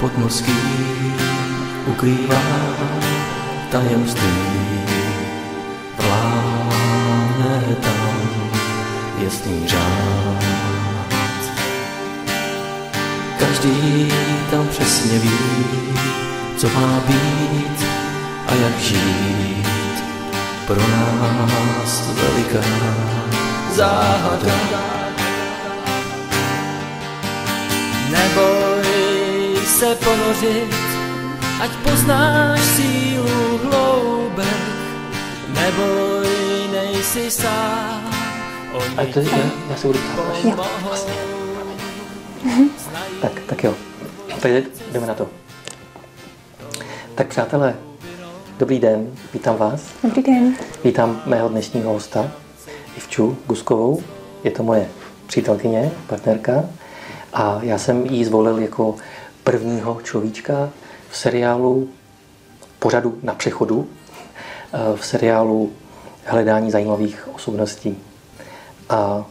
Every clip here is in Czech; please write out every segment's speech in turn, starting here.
pod mozky ukrývá tajemství. Vládne tam jasný řád. Každý tam přesně ví, co má být a jak žít. Pro nás veliká záhada. Neboj se ponořit, ať poznáš sílu hloubek. Neboj, nejsi sám. A to já se budu ptát. Vlastně. Tak jo, takže jdeme na to. Tak přátelé, dobrý den, vítám vás. Dobrý den. Vítám mého dnešního hosta, Ivču Guskovou. Je to moje přítelkyně, partnerka. A já jsem ji zvolil jako prvního človíčka v seriálu pořadu Na přechodu, v seriálu Hledání zajímavých osobností. A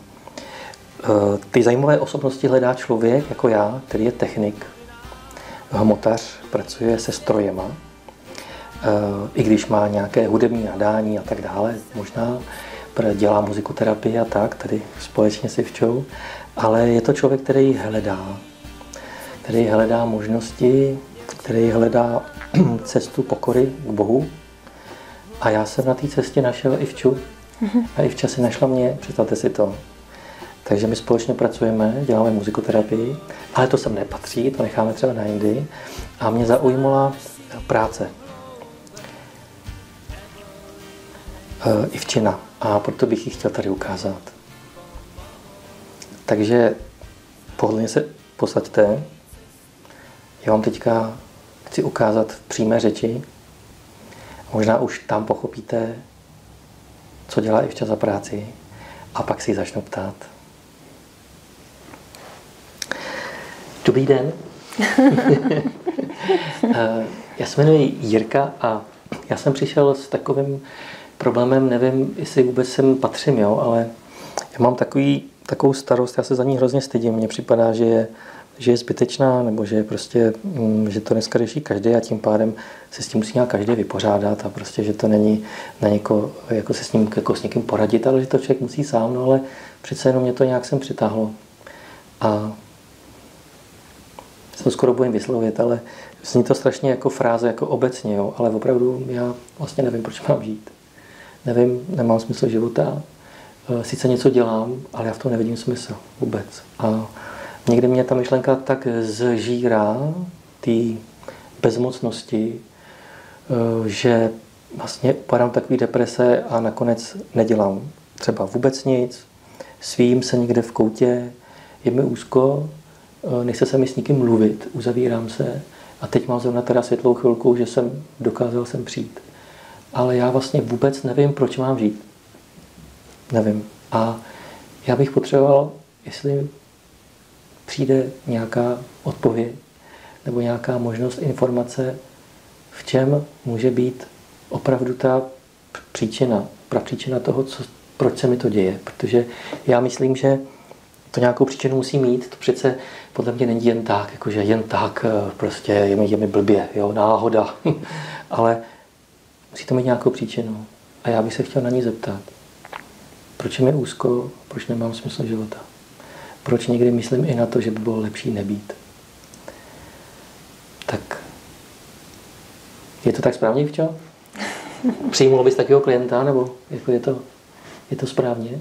ty zajímavé osobnosti hledá člověk jako já, který je technik, hmotař, pracuje se strojema, i když má nějaké hudební nadání a tak dále, možná dělá muzikoterapii a tak, tady společně s Ivčou, ale je to člověk, který hledá možnosti, který hledá cestu pokory k Bohu. A já jsem na té cestě našel Ivču a Ivča si našla mě, představte si to. Takže my společně pracujeme, děláme muzikoterapii, ale to sem nepatří, to necháme třeba na jindy. A mě zaujmula práce. Ivčina. A proto bych ji chtěl tady ukázat. Takže pohodlně se posaďte. Já vám teďka chci ukázat v přímé řeči. Možná už tam pochopíte, co dělá Ivča za práci. A pak si ji začnu ptát. Dobrý den. Já se jmenuji Jirka a já jsem přišel s takovým problémem, nevím, jestli vůbec sem patřím, jo, ale já mám takovou starost, já se za ní hrozně stydím. Mně připadá, že je zbytečná, nebo že prostě, že to dneska řeší každý a tím pádem se s tím musí nějak každý vypořádat a prostě, že to není na někoho, jako se s ním jako s někým poradit, ale že to člověk musí sám, no ale přece jenom mě to nějak sem přitáhlo. A se to skoro bojím vyslovit, ale zní to strašně jako fráze, jako obecně, jo, ale opravdu já vlastně nevím, proč mám žít. Nevím, nemám smysl života. Sice něco dělám, ale já v tom nevidím smysl vůbec. A někdy mě ta myšlenka tak zžírá té bezmocnosti, že vlastně upadám takový deprese a nakonec nedělám třeba vůbec nic. Svým se někde v koutě, je mi úzko, nechce se mi s nikým mluvit, uzavírám se a teď mám zrovna teda světlou chvilku, že jsem dokázal sem přijít. Ale já vlastně vůbec nevím, proč mám žít. Nevím. A já bych potřeboval, jestli přijde nějaká odpověď nebo nějaká možnost, informace, v čem může být opravdu ta příčina, prapříčina toho, proč se mi to děje. Protože já myslím, že to nějakou příčinu musí mít. To přece podle mě není jen tak, jakože jen tak prostě je mi blbě, jo, náhoda. Ale musí to mít nějakou příčinu. A já bych se chtěl na ní zeptat. Proč je mi úzko, proč nemám smysl života? Proč někdy myslím i na to, že by bylo lepší nebýt? Tak je to tak správně, Ivčo? Přijmul bys takového klienta, nebo jako je to správně?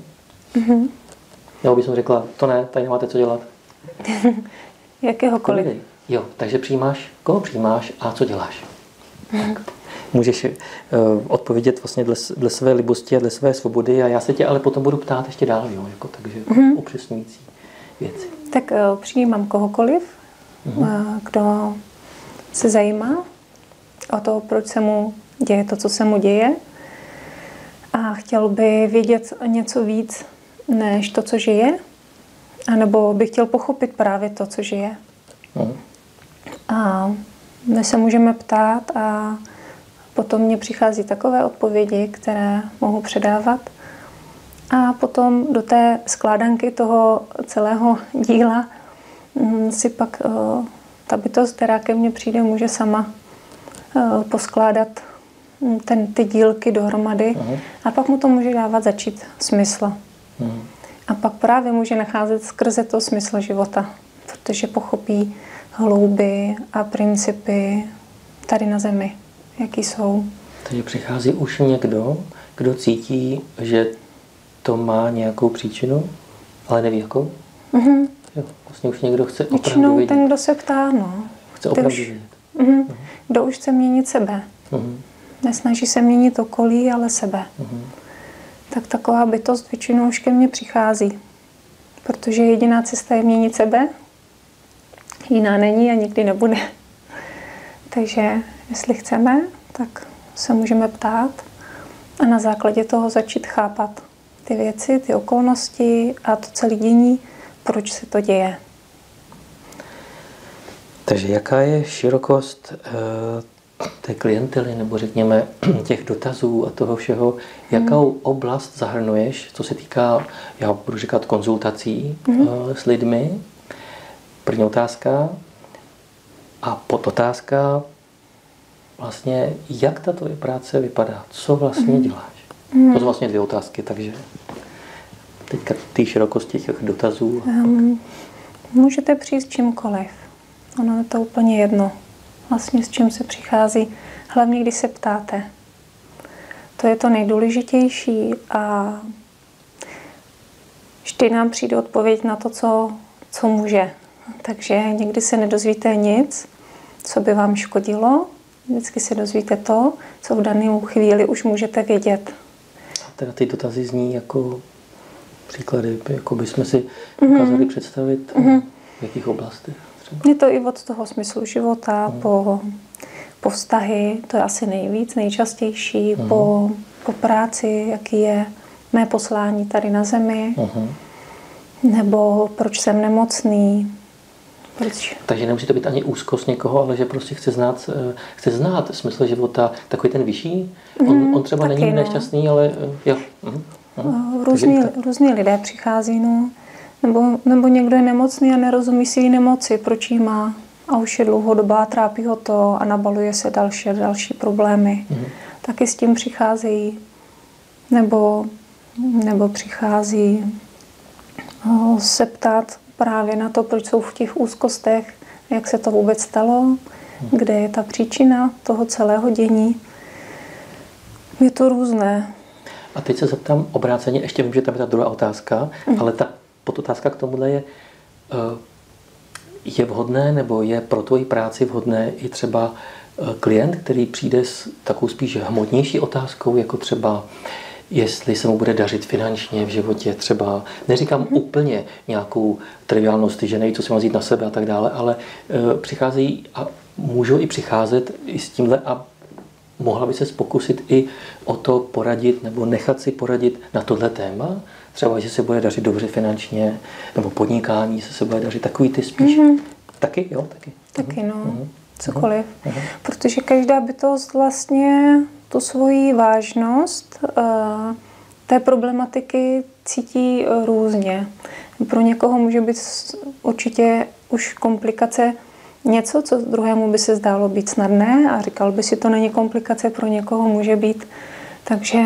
Mm-hmm. Nebo bys mu řekla, to ne, tady nemáte co dělat. Jakéhokoliv. Jo, takže koho přijímáš a co děláš? Mm-hmm. Tak. Můžeš odpovědět vlastně dle své libosti a dle své svobody a já se tě ale potom budu ptát ještě dál, jo, jako, takže upřesňující věci. Tak přijímám kohokoliv, kdo se zajímá o to, proč se mu děje to, co se mu děje a chtěl by vědět něco víc, než to, co žije, anebo by chtěl pochopit právě to, co žije. A my se můžeme ptát a potom mně přichází takové odpovědi, které mohu předávat. A potom do té skládanky toho celého díla si pak ta bytost, která ke mně přijde, může sama poskládat ty dílky dohromady a pak mu to může dávat začít smysl. A pak právě může nacházet skrze to smysl života, protože pochopí hlouby a principy tady na zemi, jaký jsou. Takže přichází už někdo, kdo cítí, že to má nějakou příčinu, ale neví jakou? Jo, vlastně už někdo chce opravdu vědět. Ten, kdo se ptá, no. Chce opravdu vědět. Kdo už chce měnit sebe. Nesnaží se měnit okolí, ale sebe. Tak taková bytost většinou už ke mně přichází. Protože jediná cesta je měnit sebe, jiná není a nikdy nebude. Takže jestli chceme, tak se můžeme ptát a na základě toho začít chápat ty věci, ty okolnosti a to celé dění, proč se to děje. Takže jaká je širokost té klientely, nebo řekněme těch dotazů a toho všeho, jakou oblast zahrnuješ, co se týká, já budu říkat, konzultací s lidmi? První otázka. A podotázka, vlastně, jak ta tvoje práce vypadá? Co vlastně děláš? To jsou vlastně 2 otázky, takže teďka ty širokosti těch dotazů. Můžete přijít s čímkoliv. Ono je to úplně jedno. Vlastně s čím se přichází. Hlavně, když se ptáte. To je to nejdůležitější a vždy nám přijde odpověď na to, co může. Takže někdy se nedozvíte nic, co by vám škodilo. Vždycky se dozvíte to, co v danou chvíli už můžete vědět. A teda ty dotazy zní jako příklady, jako bychom si dokázali představit, v jakých oblastech třeba. Je to i od toho smyslu života, po vztahy, to je asi nejvíc, nejčastější, po práci, jaký je mé poslání tady na zemi, nebo proč jsem nemocný. Takže nemusí to být ani úzkost někoho, ale že prostě chce znát smysl života, takový ten vyšší. On třeba není nešťastný, ale jo. Různí lidé přichází, no. Nebo někdo je nemocný a nerozumí si jí nemoci, proč jí má. A už je dlouhodobá, trápí ho to a nabaluje se další problémy. Taky s tím přicházejí. Nebo přichází se ptát právě na to, proč jsou v těch úzkostech, jak se to vůbec stalo, kde je ta příčina toho celého dění. Je to různé. A teď se zeptám obráceně, ještě vím, že tam je ta druhá otázka, ale ta podotázka k tomuhle je vhodné, nebo je pro tvoji práci vhodné i třeba klient, který přijde s takovou spíš hmotnější otázkou, jako třeba jestli se mu bude dařit finančně v životě, třeba, neříkám úplně nějakou triviálnost, že neví, co si má vzít na sebe a tak dále, ale přicházejí a můžou i přicházet i s tímhle a mohla by se pokusit i o to poradit nebo nechat si poradit na tohle téma, třeba, že se bude dařit dobře finančně, nebo podnikání se bude dařit, takový ty spíš. Taky, jo? Taky, no. Cokoliv. Protože každá bytost vlastně tu svoji vážnost té problematiky cítí různě. Pro někoho může být určitě už komplikace něco, co druhému by se zdálo být snadné a říkal by si, to není komplikace, pro někoho může být. Takže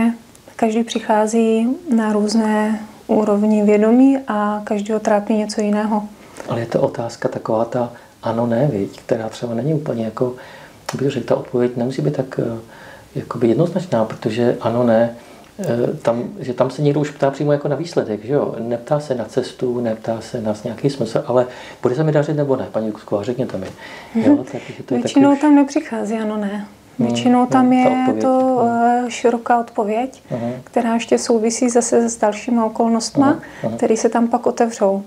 každý přichází na různé úrovni vědomí a každého trápí něco jiného. Ale je to otázka taková ta ano, ne, viď, která třeba není úplně jako, bych řekl, ta odpověď nemusí být tak jakoby jednoznačná, protože ano, ne, tam se někdo už ptá přímo jako na výsledek, že jo? Neptá se na cestu, neptá se na nějaký smysl, ale bude se mi dařit nebo ne, paní Kusková, řekněte mi. Jo, to většinou tam nepřichází ano, ne. Většinou tam je to široká odpověď, která ještě souvisí zase s dalšíma okolnostma, které se tam pak otevřou.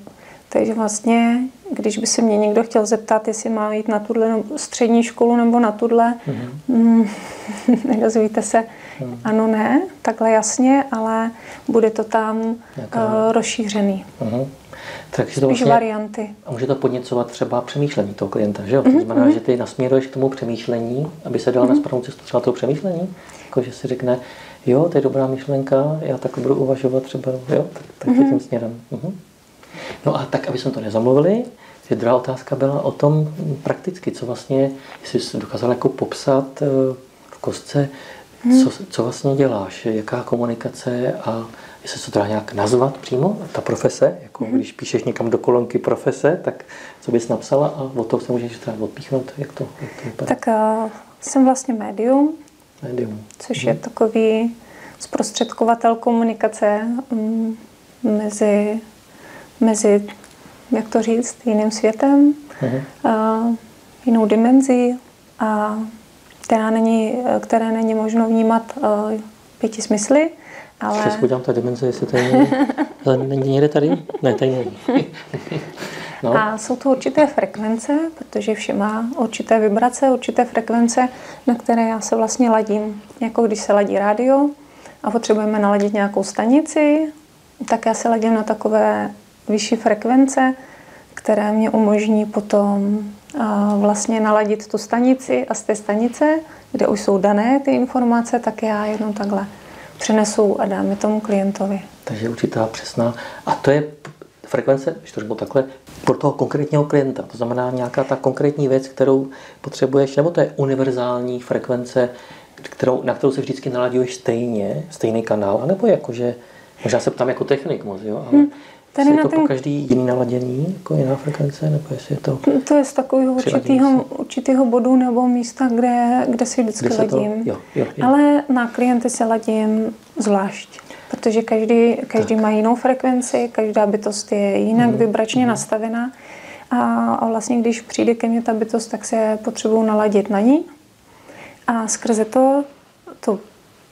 Takže vlastně, když by se mě někdo chtěl zeptat, jestli má jít na tuhle střední školu nebo na tuhle, nedozvíte se ano, ne, takhle jasně, ale bude to tam rozšířený. Takže spíš vlastně varianty. A může to podněcovat třeba přemýšlení toho klienta, že jo? To znamená, že ty nasměruješ k tomu přemýšlení, aby se dal na správnou cestu třeba toho přemýšlení, jako že si řekne, jo, to je dobrá myšlenka, já tak budu uvažovat třeba, jo, tak tím směrem. No a tak, aby jsme to nezamluvili, že druhá otázka byla o tom prakticky, co vlastně, jestli jsi dokázala jako popsat v kostce, co vlastně děláš, jaká komunikace a jestli se to dá nějak nazvat přímo, ta profese, jako když píšeš někam do kolonky profese, tak co bys napsala a od toho se můžeš třeba odpíchnout, jak to vypadá? Tak jsem vlastně médium, což je takový zprostředkovatel komunikace mezi, jak to říct, jiným světem, jinou dimenzí, a které není možno vnímat 5 smysly. Ale... Přes podívám ta dimenze, jestli tady není někde tady? Ne, tady není. No. A jsou to určité frekvence, protože vše má určité vibrace, určité frekvence, na které já se vlastně ladím. Jako když se ladí rádio a potřebujeme naladit nějakou stanici, tak já se ladím na takové vyšší frekvence, které mě umožní potom vlastně naladit tu stanici a z té stanice, kde už jsou dané ty informace, tak já jenom takhle přenesu a dám je tomu klientovi. Takže určitá přesná. A to je frekvence, když to řeknu takhle, pro toho konkrétního klienta. To znamená nějaká ta konkrétní věc, kterou potřebuješ, nebo to je univerzální frekvence, na kterou se vždycky naladíš stejný kanál, anebo jakože, možná se ptám jako technik moc, jo, ale je to po každý jiný naladění, jako jiná frekvence, nebo jestli je to... To je z takového určitého bodu nebo místa, kde si vždycky ladím. Jo. Ale na klienty se ladím zvlášť, protože každý má jinou frekvenci, každá bytost je jinak vibračně nastavená a vlastně když přijde ke mně ta bytost, tak se potřebuju naladit na ní a skrze to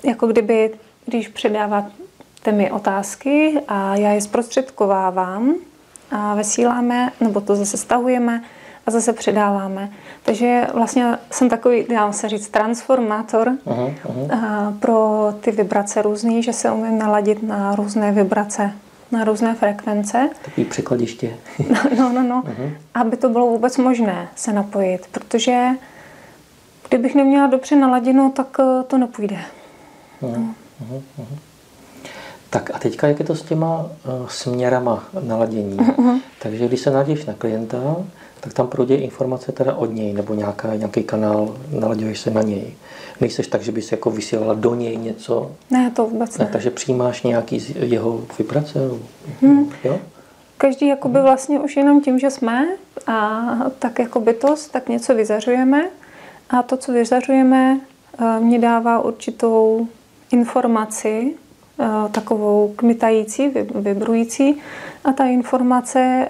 jako kdyby, když předáváte mi otázky a já je zprostředkovávám a vysíláme, nebo to zase stahujeme a zase předáváme. Takže vlastně jsem takový, dá se říct, transformátor pro ty vibrace různý, že se umím naladit na různé vibrace, na různé frekvence. Takový překladiště. No. Aby to bylo vůbec možné se napojit, protože kdybych neměla dobře naladěno, tak to nepůjde. Tak a teďka, jak je to s těma směrama naladění? Takže když se naladíš na klienta, tak tam projde informace teda od něj, nebo nějaký kanál, nalaďuješ se na něj. Nejseš tak, že bys jako vysílala do něj něco? Ne, to vůbec ne. Takže přijímáš nějaký z jeho vibrace? Jo? Každý jakoby vlastně už jenom tím, že jsme a tak jako bytost, tak něco vyzařujeme a to, co vyzařujeme, mě dává určitou informaci, takovou kmitající, vibrující, a ta informace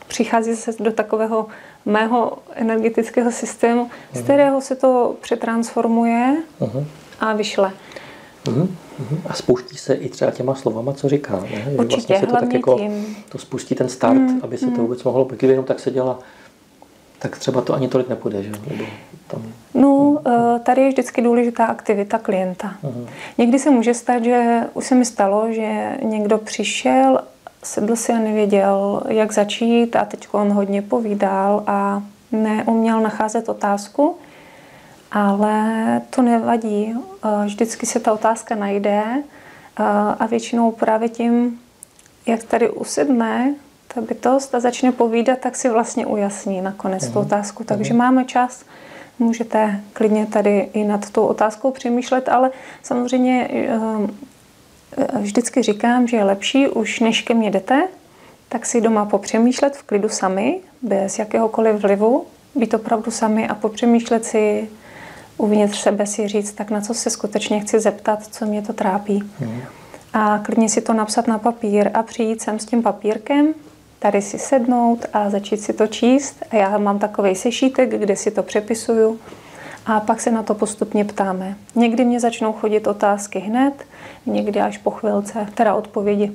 přichází se do takového mého energetického systému, z kterého se to přetransformuje a vyšle. A spouští se i třeba těma slovama, co říká. Ne? Určitě, vlastně se to tak jako, to spustí ten start, aby se to vůbec mohlo, pokud jenom tak se dělá, tak třeba to ani tolik nepůjde, že? Nebo tam... No, tady je vždycky důležitá aktivita klienta. Někdy se může stát, že už se mi stalo, že někdo přišel, sedl si a nevěděl, jak začít a teď on hodně povídal a neuměl nacházet otázku, ale to nevadí. Vždycky se ta otázka najde a většinou právě tím, jak tady usedne ta bytost a začne povídat, tak si vlastně ujasní nakonec tu otázku. Takže máme čas, můžete klidně tady i nad tou otázkou přemýšlet, ale samozřejmě vždycky říkám, že je lepší, už než ke mně jdete, tak si doma popřemýšlet v klidu sami, bez jakéhokoliv vlivu, být opravdu sami a popřemýšlet si uvnitř sebe, si říct, tak na co se skutečně chci zeptat, co mě to trápí. A klidně si to napsat na papír a přijít sem s tím papírkem, tady si sednout a začít si to číst. A já mám takovej sešítek, kde si to přepisuju a pak se na to postupně ptáme. Někdy mě začnou chodit otázky hned, někdy až po chvilce, teda odpovědi.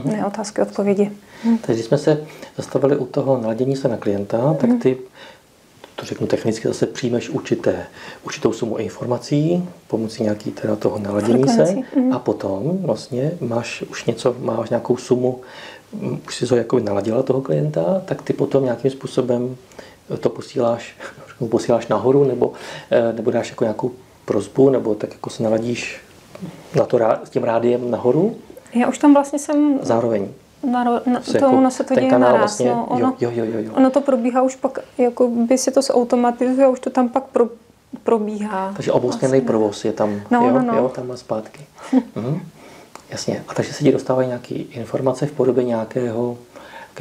Ne otázky, odpovědi. Takže když jsme se zastavili u toho naladění se na klienta, tak ty, to řeknu technicky, zase přijmeš určitou sumu informací pomocí nějaký teda toho naladění se a potom vlastně máš nějakou sumu, už si to jako naladila toho klienta, tak ty potom nějakým způsobem to posíláš nahoru nebo dáš jako nějakou prosbu, nebo tak jako se naladíš na to, s tím rádiem nahoru. Já už tam vlastně jsem... Zároveň. ono se to děje naraz. Vlastně, no, jo. Ono to probíhá už pak, jako by si to zautomatizuje a už to tam pak probíhá. Takže obousměrný provoz je tam, jo, tam a zpátky. Jasně. A takže se ti dostávají nějaké informace v podobě nějaké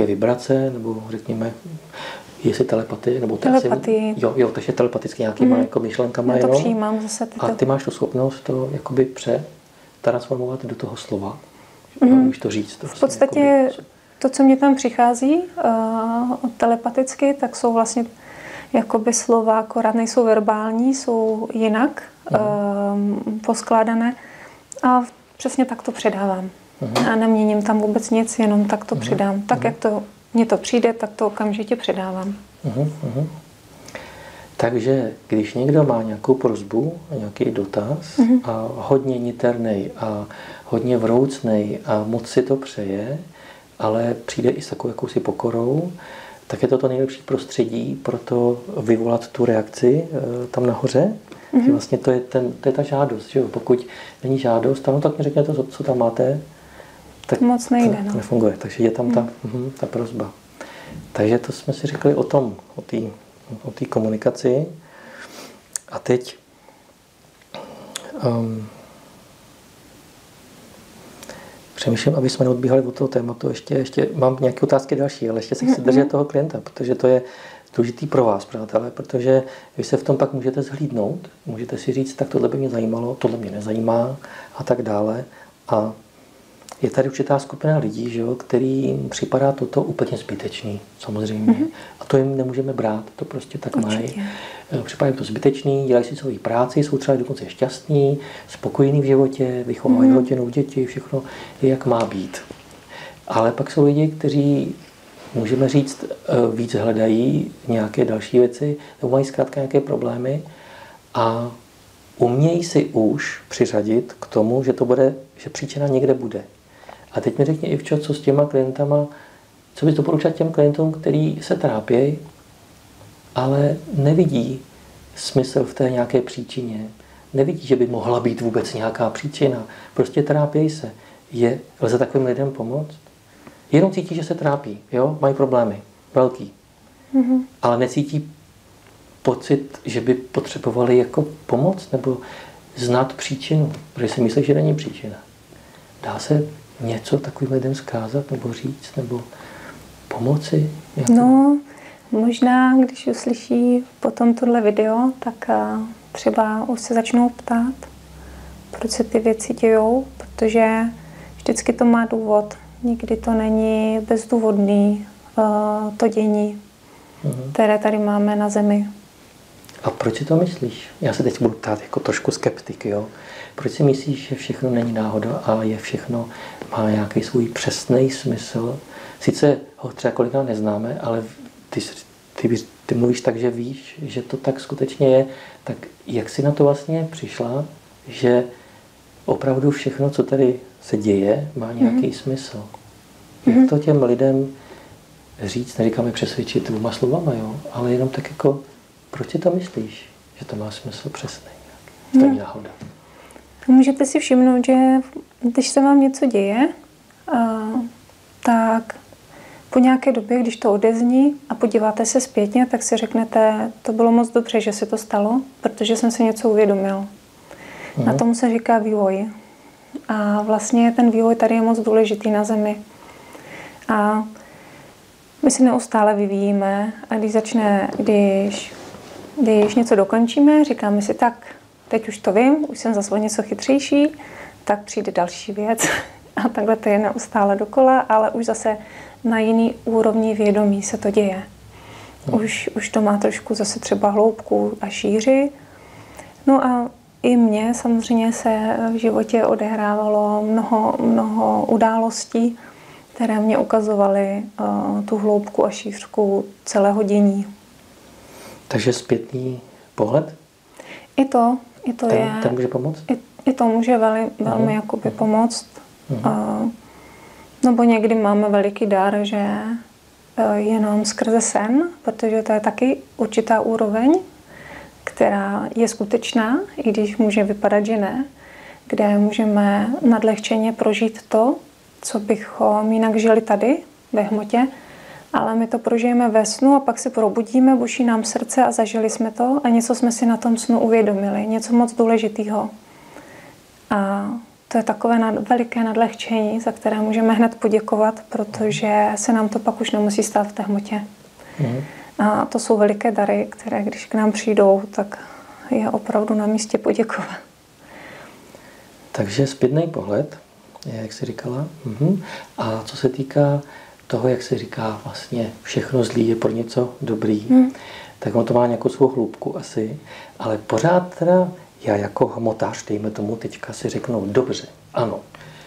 vibrace, nebo řekněme, jestli telepatie, nebo telepatii. Jo, takže telepaticky nějakýma jako myšlenkama. Já to přijímám zase. A ty máš tu schopnost to jakoby přetransformovat do toho slova. Už to říct. To v podstatě jakoby, to, co mě tam přichází telepaticky, tak jsou vlastně jakoby slova, akorát nejsou verbální, jsou jinak poskládané a přesně tak to předávám. A neměním tam vůbec nic, jenom tak to předám. Tak, jak mně to přijde, tak to okamžitě předávám. Takže když někdo má nějakou prosbu, nějaký dotaz a hodně niternej a hodně vroucnej a moc si to přeje, ale přijde i s takovou jakousi pokorou, tak je to nejlepší prostředí pro to vyvolat tu reakci tam nahoře. Že vlastně to je ta žádost. Že jo? Pokud není žádost, tak mi řekněte to, co tam máte, tak moc nejde, to nefunguje. Takže je tam ta prosba. Takže to jsme si řekli o té komunikaci. A teď přemýšlím, aby jsme neodbíhali od toho tématu. Ještě mám nějaké otázky další, ale ještě se chci držet toho klienta, protože to je důležitý pro vás, přátelé, protože vy se v tom pak můžete zhlídnout, můžete si říct, tak tohle by mě zajímalo, tohle mě nezajímá a tak dále. A je tady určitá skupina lidí, že jo, kterým připadá toto úplně zbytečný, samozřejmě. A to jim nemůžeme brát, to prostě tak mají. Připadá jim to zbytečný, dělají si svoji práci, jsou třeba dokonce šťastní, spokojení v životě, vychovávají rodinu, děti, všechno je, jak má být. Ale pak jsou lidi, kteří, můžeme říct, víc hledají nějaké další věci, nebo mají zkrátka nějaké problémy a umějí si už přiřadit k tomu, že příčina někde bude. A teď mi řekni, Ivčo, co s těma klientama, co bys doporučil těm klientům, kteří se trápějí, ale nevidí smysl v té nějaké příčině. Nevidí, že by mohla být vůbec nějaká příčina. Prostě trápějí se. Lze takovým lidem pomoct? Jenom cítí, že se trápí, jo? Mají problémy, velký. Ale necítí pocit, že by potřebovali jako pomoc nebo znát příčinu, protože si myslí, že není příčina. Dá se něco takovým lidem zkázat nebo říct nebo pomoci? Jako? No, možná, když uslyší potom tohle video, tak třeba už se začnou ptát, proč se ty věci dějou, protože vždycky to má důvod. Nikdy to není bezdůvodný to dění, které tady máme na Zemi. A proč si to myslíš? Já se teď budu ptát jako trošku skeptik, jo? Proč si myslíš, že všechno není náhoda a má nějaký svůj přesný smysl? Sice ho třeba kolikrát neznáme, ale ty mluvíš tak, že víš, že to tak skutečně je. Tak jak jsi na to vlastně přišla, že opravdu všechno, co tady se děje, má nějaký smysl? Jak to těm lidem říct, neříkáme přesvědčit 2 slovama, jo? Ale jenom tak jako, proč si to myslíš, že to má smysl přesný? To není náhoda. Můžete si všimnout, že když se vám něco děje, tak po nějaké době, když to odezní a podíváte se zpětně, tak si řeknete, to bylo moc dobře, že se to stalo, protože jsem si něco uvědomil. Na tomu se říká vývoj. A vlastně ten vývoj tady je moc důležitý na Zemi. A my si neustále vyvíjíme a když něco dokončíme, říkáme si tak, teď už to vím, už jsem zase o něco chytřejší, tak přijde další věc. A takhle to je neustále dokola, ale už zase na jiný úrovni vědomí se to děje. Už to má trošku zase třeba hloubku a šíři. No a i mně samozřejmě se v životě odehrávalo mnoho událostí, které mě ukazovaly tu hloubku a šířku celého dění. Takže zpětný pohled? I to ten může pomoct? I to může velmi jakoby pomoct. Nebo někdy máme veliký dar, že jenom skrze sen, protože to je taky určitá úroveň, která je skutečná, i když může vypadat, že ne, kde můžeme nadlehčeně prožít to, co bychom jinak žili tady ve hmotě, ale my to prožijeme ve snu a pak se probudíme, buší nám srdce a zažili jsme to a něco jsme si na tom snu uvědomili, něco moc důležitého. A to je takové veliké nadlehčení, za které můžeme hned poděkovat, protože se nám to pak už nemusí stát v té hmotě. A to jsou veliké dary, které když k nám přijdou, tak je opravdu na místě poděkovat. Takže zpětný pohled, jak jsi říkala. A co se týká toho, jak se říká vlastně všechno zlý je pro něco dobrý, tak on to má nějakou svou hloubku asi, ale pořád teda já jako hmotář, dejme tomu, teďka si řeknu, dobře, ano,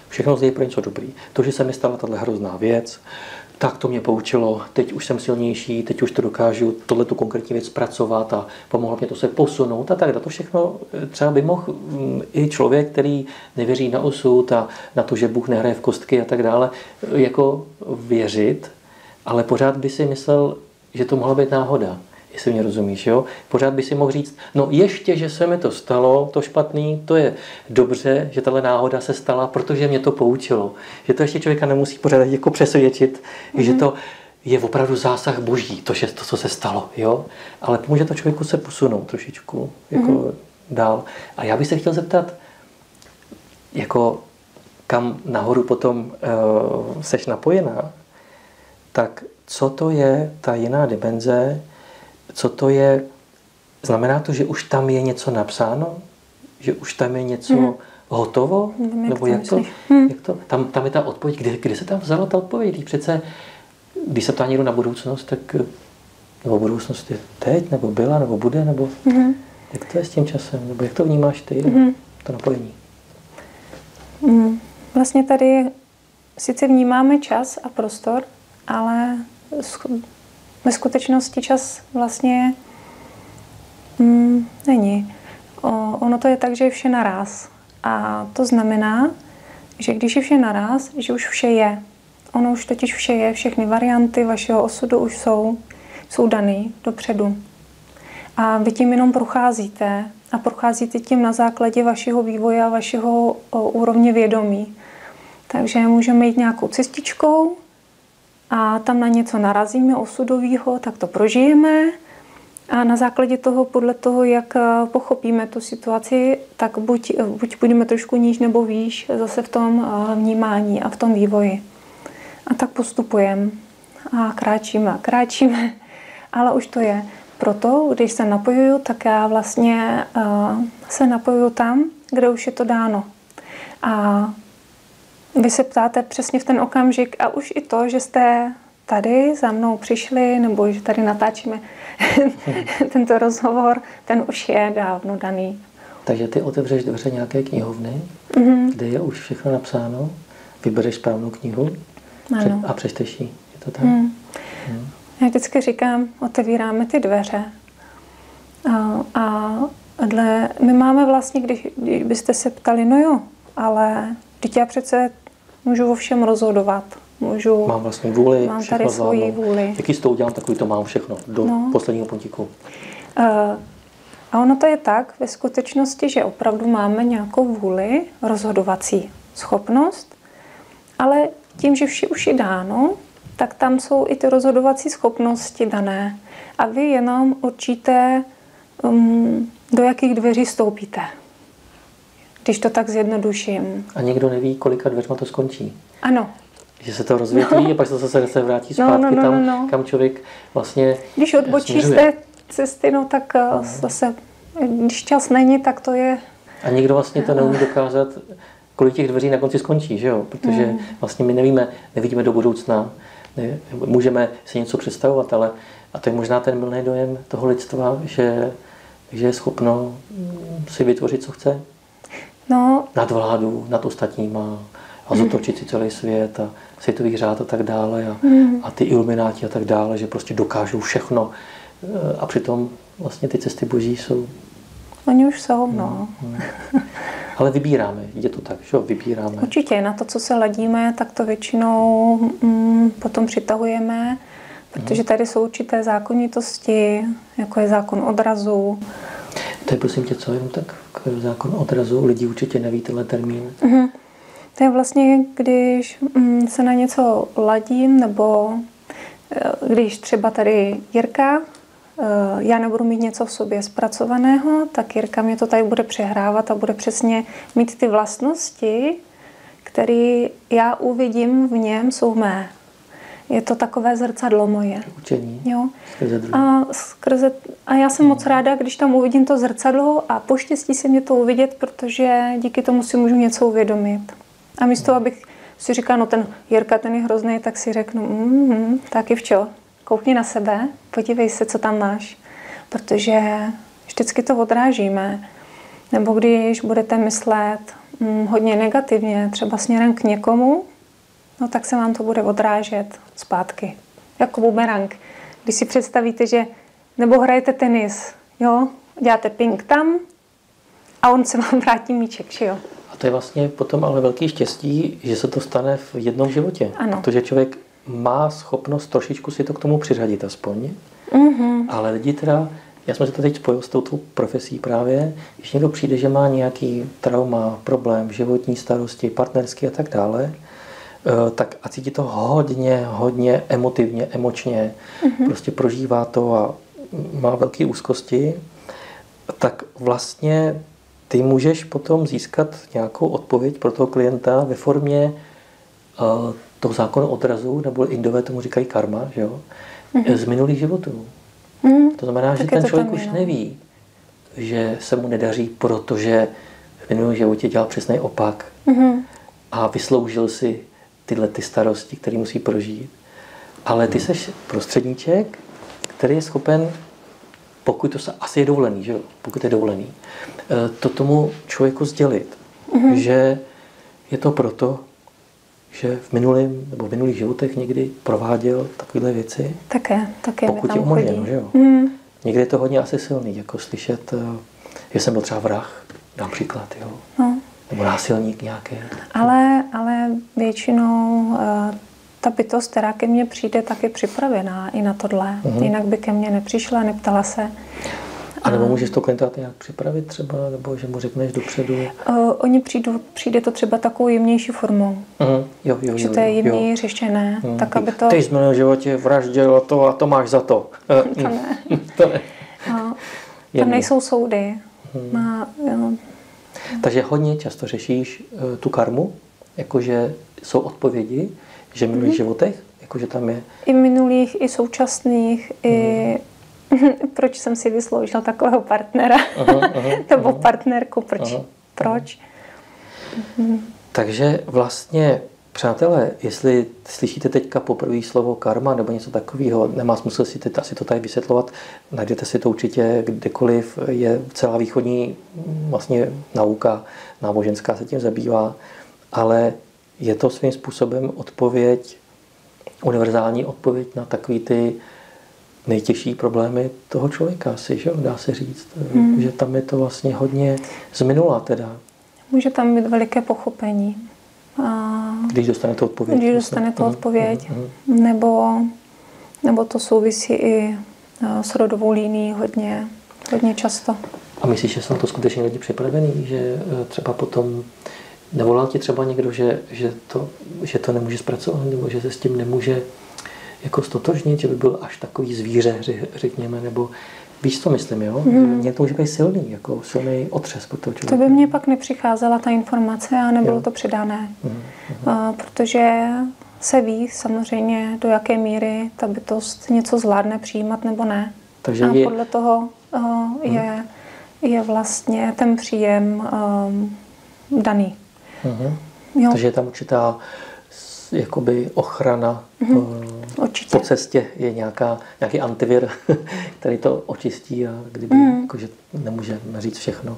všechno zlý je pro něco dobrý. To, že se mi stala tahle hrozná věc, tak to mě poučilo, teď už jsem silnější, teď už to dokážu tohletu konkrétní věc pracovat a pomohlo mě to se posunout a tak. To všechno třeba by mohl i člověk, který nevěří na osud a na to, že Bůh nehraje v kostky a tak dále, jako věřit, ale pořád by si myslel, že to mohla být náhoda. Jestli mě rozumíš, jo? Pořád by si mohl říct, no ještě, že se mi to stalo, to špatný, to je dobře, že tahle náhoda se stala, protože mě to poučilo. Že to ještě člověka nemusí pořád jako přesvědčit, že to je opravdu zásah boží, to, co se stalo, jo? Ale pomůže to člověku se posunout trošičku jako dál. A já bych se chtěl zeptat, jako kam nahoru potom seš napojená, tak co to je ta jiná dimenze, co to je? Znamená to, že už tam je něco napsáno? Že už tam je něco hotovo? Nebo jak to? Tam je ta odpověď. Kde se tam vzala ta odpověď? Přece, když se ptá někdo na budoucnost, tak nebo budoucnost je teď, nebo byla, nebo bude, nebo jak to je s tím časem? Nebo jak to vnímáš ty, to napojení? Vlastně tady sice vnímáme čas a prostor, ale ve skutečnosti čas vlastně není. Ono to je tak, že je vše naráz. A to znamená, že když je vše naráz, že už vše je. Ono už totiž vše je, všechny varianty vašeho osudu už jsou daný dopředu. A vy tím jenom procházíte. A procházíte tím na základě vašeho vývoje a vašeho úrovně vědomí. Takže můžeme jít nějakou cestičkou, a tam na něco narazíme osudového, tak to prožijeme a na základě toho, podle toho, jak pochopíme tu situaci, tak buď budeme trošku níž nebo výš zase v tom vnímání a v tom vývoji. A tak postupujeme a kráčíme, ale už to je. Proto, když se napojuju, tak já vlastně se napojuju tam, kde už je to dáno. A vy se ptáte přesně v ten okamžik a už i to, že jste tady za mnou přišli, nebo že tady natáčíme tento rozhovor, ten už je dávno daný. Takže ty otevřeš dveře nějaké knihovny, kde je už všechno napsáno, vybereš správnou knihu a přečteš ji. Je to tak? Já vždycky říkám, otevíráme ty dveře. A my máme vlastně, když byste se ptali, no jo, ale teď já přece můžu o všem rozhodovat. Mám vlastní vůli, mám tady svoji vůli. Jaký s tou udělám, takový to mám všechno, do posledního puntíku. A ono to je tak ve skutečnosti, že opravdu máme nějakou vůli, rozhodovací schopnost, ale tím, že vše už je dáno, tak tam jsou i ty rozhodovací schopnosti dané. A vy jenom určíte, do jakých dveří stoupíte. Když to tak zjednoduším. A nikdo neví, kolika dveřma to skončí. Ano. Že se to rozvětví a pak se zase vrátí zpátky tam, kam člověk vlastně když odbočí z té cesty, tak zase, když čas není, tak to je... A nikdo vlastně to neumí dokázat, kolik těch dveří na konci skončí, že jo? Protože vlastně my nevidíme do budoucna, můžeme si něco představovat, ale a to je možná ten mylný dojem toho lidstva, že je schopno si vytvořit, co chce. Nad vládu, nad ostatníma a zotročit si celý svět a světový řád a tak dále a ty ilumináti a tak dále, že prostě dokážou všechno a přitom vlastně ty cesty boží jsou. Oni už jsou, Ale vybíráme, je to tak, že jo, vybíráme. Určitě, na to, co se ladíme, tak to většinou potom přitahujeme, protože tady jsou určité zákonitosti, jako je zákon odrazu. To je prosím tě co, jenom tak zákon odrazu, lidi určitě neví tenhle termín. To je vlastně, když se na něco ladím, nebo když třeba tady Jirka, já nebudu mít něco v sobě zpracovaného, tak Jirka mě to tady bude přehrávat a bude přesně mít ty vlastnosti, které já uvidím v něm, jsou mé. Je to takové zrcadlo moje. Učení. Jo. A já jsem moc ráda, když tam uvidím to zrcadlo a poštěstí se mě to uvidět, protože díky tomu si můžu něco uvědomit. A místo, abych si říkala, no ten Jirka, ten je hrozný, tak si řeknu, tak Ivčo, koukni na sebe, podívej se, co tam máš. Protože vždycky to odrážíme. Nebo když budete myslet hodně negativně, třeba směrem k někomu, no tak se vám to bude odrážet zpátky. Jako bumerang. Když si představíte, že nebo hrajete tenis, jo, děláte ping tam a on se vám vrátí míček, že jo. A to je vlastně potom ale velký štěstí, že se to stane v jednom životě. Ano. Protože člověk má schopnost trošičku si to k tomu přiřadit aspoň. Ale lidi teda, já jsem se to teď spojil s touto profesí právě, když někdo přijde, že má nějaký trauma, problém, životní starosti, partnerský a tak dále, tak a cítí to hodně emotivně, emočně, prostě prožívá to a má velké úzkosti, tak vlastně ty můžeš potom získat nějakou odpověď pro toho klienta ve formě toho zákonu odrazu, nebo Indové tomu říkají karma, že jo? Z minulých životů. To znamená, že ten člověk už neví, že se mu nedaří, protože v minulém životě dělal přesný opak a vysloužil si tyhle ty starosti, které musí prožít. Ale ty seš prostředníček, který je schopen, pokud to se asi je dovolený, že jo? Pokud je dovolený, to tomu člověku sdělit, že je to proto, že v minulých životech někdy prováděl takovéhle věci. Také pokud je umožněno, že jo? Někdy je to hodně asi silný, jako slyšet, že jsem byl třeba vrah, například, jo? No. Nebo násilník nějaký. Ale většinou ta bytost, která ke mně přijde, tak je připravená i na tohle. Jinak by ke mně nepřišla, neptala se. A nebo můžeš to klienta nějak připravit třeba, nebo že mu řekneš dopředu? Oni přijde to třeba takovou jemnější formou. Jo, že to je jemněji řešené. Tak, aby to... Ty jsi v minulém životě vraždil to a to máš za to. To ne. To ne. Tam nejsou soudy. Takže hodně často řešíš tu karmu, jakože jsou odpovědi, že v minulých životech, jakože tam je... I minulých, i současných, i... Proč jsem si vysloužil takového partnera? Nebo partnerku, proč? Takže vlastně, přátelé, jestli slyšíte teďka poprvé slovo karma nebo něco takového, nemá smysl si teď asi to tady vysvětlovat, najdete si to určitě kdekoliv, je celá východní vlastně nauka náboženská se tím zabývá, ale je to svým způsobem odpověď, univerzální odpověď na takový ty nejtěžší problémy toho člověka asi, že? Dá se říct, že tam je to vlastně hodně z minula teda. Může tam být veliké pochopení. Když dostanete odpověď. Nebo to souvisí i s rodovou linií hodně často. A myslíš, že jsou to skutečně lidi připravený, že třeba potom nevolal ti třeba někdo, že to nemůže zpracovat, nebo že se s tím nemůže jako stotožnit, že by byl až takový zvíře, řekněme, nebo víš, co myslím, jo? Mě to může být silný otřes pro toho člověka. To by mě pak nepřicházela ta informace a nebylo to předané. Protože se ví samozřejmě, do jaké míry ta bytost něco zvládne přijímat nebo ne. Takže a podle toho je vlastně ten příjem daný. Jo. Takže je tam určitá jakoby ochrana. Určitě. Po cestě je nějaký antivir, který to očistí a kdyby jakože nemůžeme říct všechno.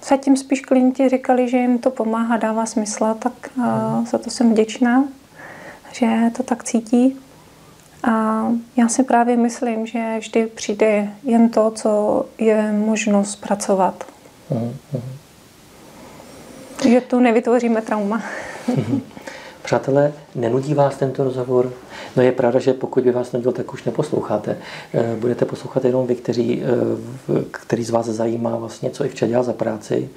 Zatím spíš klienti říkali, že jim to pomáhá, dává smysl, tak za to jsem vděčná, že to tak cítí. A já si právě myslím, že vždy přijde jen to, co je možno zpracovat. Že tu nevytvoříme trauma. Přátelé, nenudí vás tento rozhovor? No je pravda, že pokud by vás nudil, tak už neposloucháte. Budete poslouchat jenom vy, který z vás zajímá vlastně, co Ivča dělá za práci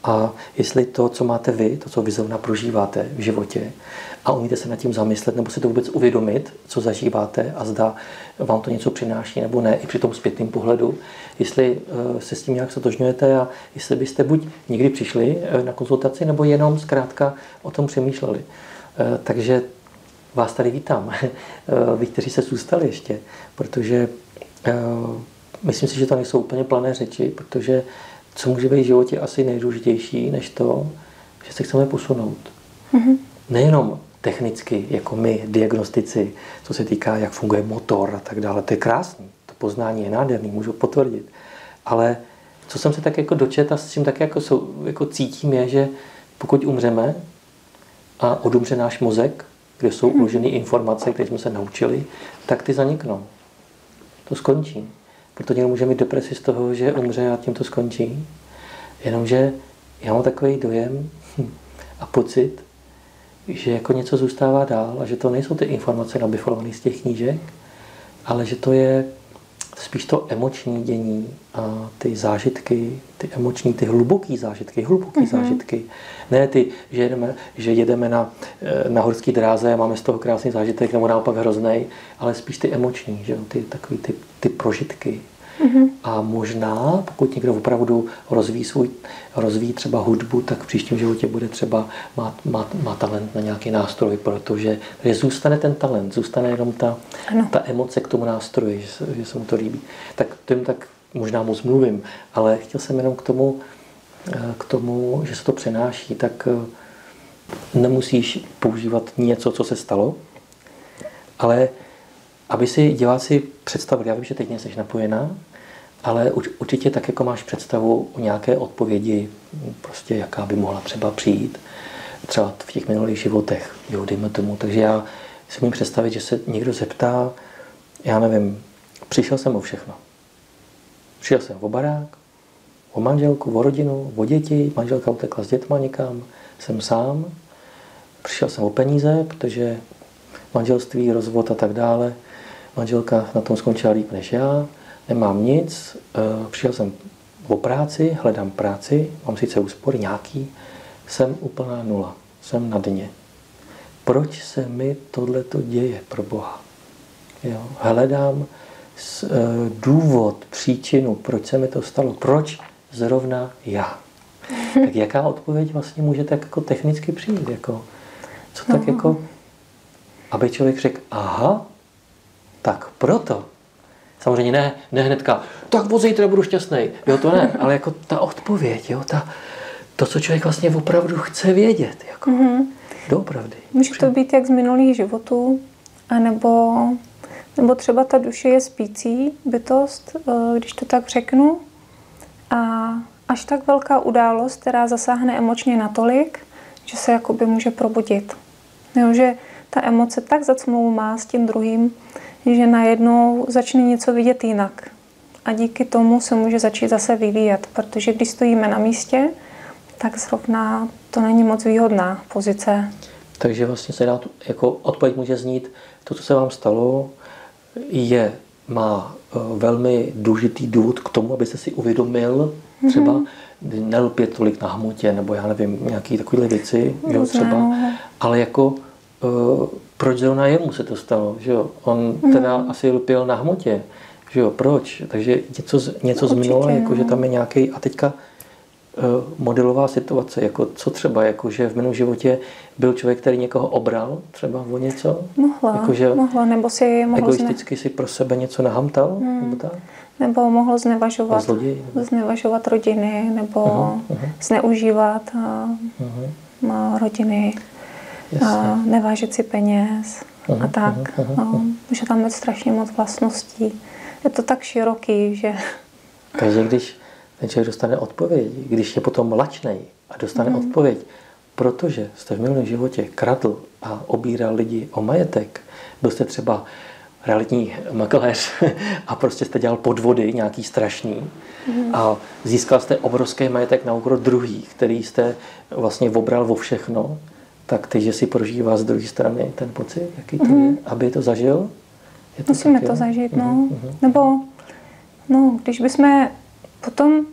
A jestli to, co máte vy, to, co vy zrovna prožíváte v životě a umíte se nad tím zamyslet nebo si to vůbec uvědomit, co zažíváte a zda vám to něco přináší nebo ne, i při tom zpětném pohledu, jestli se s tím nějak stotožňujete a jestli byste buď někdy přišli na konzultaci nebo jenom zkrátka o tom přemýšleli. Takže vás tady vítám, vy, kteří se zůstali ještě, protože myslím si, že to nejsou úplně plané řeči, protože co může být v životě asi nejdůležitější, než to, že se chceme posunout. Mm-hmm. Nejenom technicky, jako my, diagnostici, co se týká, jak funguje motor a tak dále. To je krásný, to poznání je nádherný, můžu potvrdit. Ale co jsem se tak jako dočet a s tím tak jako cítím je, že pokud umřeme a odumře náš mozek, kde jsou uloženy informace, které jsme se naučili, tak ty zaniknou. To skončí. Proto někdo může mít depresi z toho, že umře a tím to skončí. Jenomže já mám takový dojem a pocit, že jako něco zůstává dál a že to nejsou ty informace nabiflované z těch knížek, ale že to je spíš to emoční dění a ty zážitky, ty emoční, ty hluboké zážitky. Ne ty, že jedeme na horské dráze a máme z toho krásný zážitek nebo naopak hroznej, ale spíš ty emoční, že? Ty prožitky. A možná, pokud někdo opravdu rozvíjí třeba hudbu, tak v příštím životě bude třeba má talent na nějaký nástroj, protože zůstane ten talent, zůstane jenom ta emoce k tomu nástroji, že se mu to líbí. Tak tím tak možná moc mluvím, ale chtěl jsem jenom k tomu, že se to přenáší, tak nemusíš používat něco, co se stalo, ale aby si diváci představili, já vím, že teď nejsi napojená, ale určitě tak, jako máš představu o nějaké odpovědi, prostě jaká by mohla třeba přijít, třeba v těch minulých životech, jo, dejme tomu. Takže já si můžu představit, že se někdo zeptá, já nevím, přišel jsem o všechno. Přišel jsem o barák, o manželku, o rodinu, o děti, manželka utekla s dětma někam, jsem sám, přišel jsem o peníze, protože manželství, rozvod a tak dále, manželka na tom skončila líp než já, nemám nic, přišel jsem o práci, hledám práci, mám sice úspory nějaký, jsem úplná nula, jsem na dně. Proč se mi tohleto děje, pro Boha? Jo, hledám důvod, příčinu, proč se mi to stalo, proč zrovna já. Tak jaká odpověď vlastně může tak jako technicky přijít? Jako, co tak jako, aby člověk řekl, aha, tak proto. Samozřejmě ne hnedka, tak od zítra budu šťastný. Jo, to ne, ale jako ta odpověď, jo, to, co člověk vlastně opravdu chce vědět, jako, doopravdy. Může to být jak z minulých životů, anebo třeba ta duše je spící bytost, když to tak řeknu, a až tak velká událost, která zasáhne emočně natolik, že se jakoby může probudit. Jo, že ta emoce tak zacmloumá s tím druhým, že najednou začne něco vidět jinak. A díky tomu se může začít zase vyvíjet, protože když stojíme na místě, tak zrovna to není moc výhodná pozice. Takže vlastně se dá, jako odpověď může znít, to, co se vám stalo, má velmi důležitý důvod k tomu, abyste si uvědomil, třeba nelpět tolik na hmotě, nebo já nevím, nějaké takové věci, jo, třeba, ale jako proč zrovna jemu se to stalo, že jo? On teda asi lpěl na hmotě, že jo, proč? Takže něco z minula, jako že tam je nějaký, a teďka modelová situace, jako co třeba, jako že v minulém životě byl člověk, který někoho obral třeba o něco? Mohla, nebo si mohl egoisticky si pro sebe něco nahamtal, nebo tak? Nebo mohl znevažovat rodiny, nebo zneužívat rodiny, nevážit si peněz a tak. Může tam být strašně moc vlastností. Je to tak široký, že... Takže když ten člověk dostane odpověď, když je potom lačnej a dostane odpověď, protože jste v minulém životě kradl a obíral lidi o majetek, byl jste třeba realitní makléř a prostě jste dělal podvody nějaký strašný a získal jste obrovský majetek na úkor druhých, který jste vlastně obral o všechno, tak teď, že si prožívá z druhé strany ten pocit, jaký to je, aby to zažil? Je to musíme tak, to zažít, no. Nebo, když bychom potom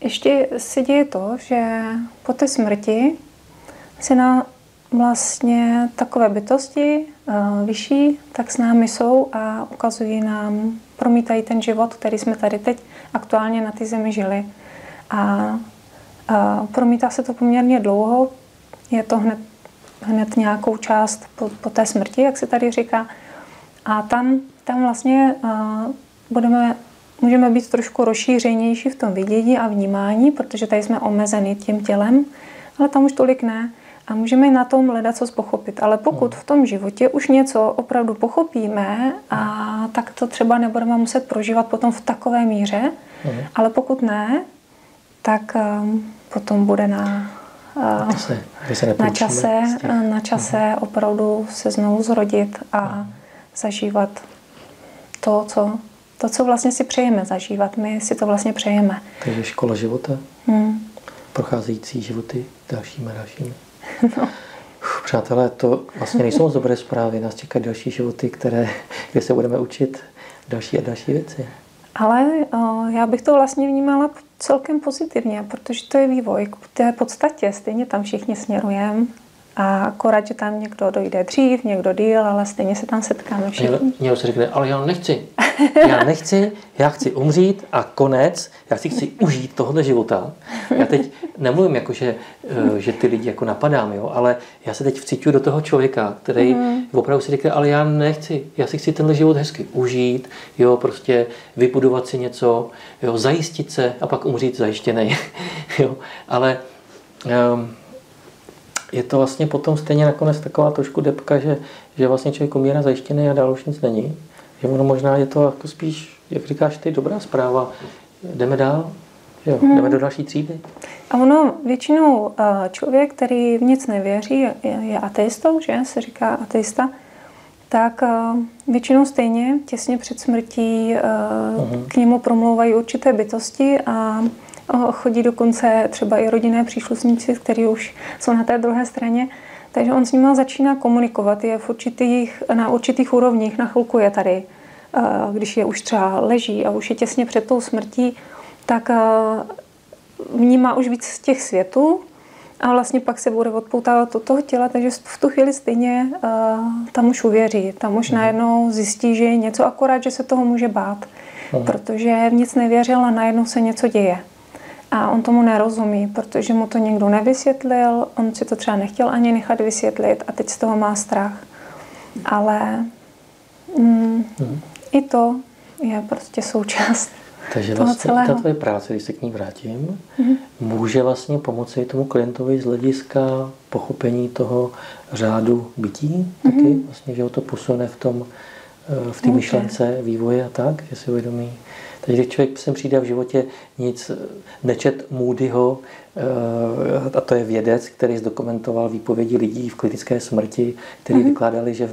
ještě se děje to, že po té smrti se na vlastně takové bytosti vyšší, tak s námi jsou a ukazují nám, promítají ten život, který jsme tady teď aktuálně na té zemi žili. A promítá se to poměrně dlouho, je to hned nějakou část po té smrti, jak se tady říká. A tam vlastně můžeme být trošku rozšířenější v tom vidění a vnímání, protože tady jsme omezeni tím tělem, ale tam už tolik ne. A můžeme na tom ledacos pochopit. Ale pokud v tom životě už něco opravdu pochopíme, tak to třeba nebudeme muset prožívat potom v takové míře, ale pokud ne, tak potom bude na čase opravdu se znovu zrodit a zažívat to, co vlastně si přejeme zažívat. My si to vlastně přejeme. Takže škola života, procházející životy dalšími. No. Přátelé, to vlastně nejsou moc dobré zprávy. Nás čekají další životy, kde se budeme učit další a další věci. Ale já bych to vlastně vnímala celkem pozitivně, protože to je vývoj. K té podstatě stejně tam všichni směrujeme. A akorát, že tam někdo dojde dřív, někdo díl, ale stejně se tam setkáme všichni. Někdo se řekne, ale já nechci, já chci umřít a konec, já si chci užít tohoto života. Já teď nemluvím jako, že ty lidi jako napadám, jo, ale já se teď vcítuju do toho člověka, který opravdu si řekne, ale já nechci, já si chci tenhle život hezky užít, jo, prostě vybudovat si něco, jo, zajistit se a pak umřít zajištěnej, jo, ale je to vlastně potom stejně nakonec taková trošku depka, že vlastně člověk umírá zajištěný a dál už nic není. Že ono možná je to jako spíš, jak říkáš ty, dobrá zpráva. Jdeme dál, jo, jdeme do další třídy. A ono většinou člověk, který v nic nevěří, je ateistou, že se říká ateista, tak většinou stejně těsně před smrtí k němu promlouvají určité bytosti a chodí dokonce třeba i rodinné příslušníci, kteří už jsou na té druhé straně. Takže on s nimi začíná komunikovat, je na určitých úrovních, na chvilku je tady. Když je už třeba leží a už je těsně před tou smrtí, tak vnímá už víc z těch světů a vlastně pak se bude odpoutávat od toho těla, takže v tu chvíli stejně tam už uvěří. Tam už najednou zjistí, že je něco, akorát, že se toho může bát, protože v nic nevěřil a najednou se něco děje. A on tomu nerozumí, protože mu to nikdo nevysvětlil, on si to třeba nechtěl ani nechat vysvětlit a teď z toho má strach. Ale i to je prostě součást takže toho vlastně celého. ta tvoje práce, když se k ní vrátím, může vlastně pomoci tomu klientovi z hlediska pochopení toho řádu bytí, taky vlastně, že ho to posune v té myšlence, vývoje a tak, že si uvědomí. Takže když člověk sem přijde v životě nic nečet Moodyho, a to je vědec, který zdokumentoval výpovědi lidí v klinické smrti, kteří vykládali, že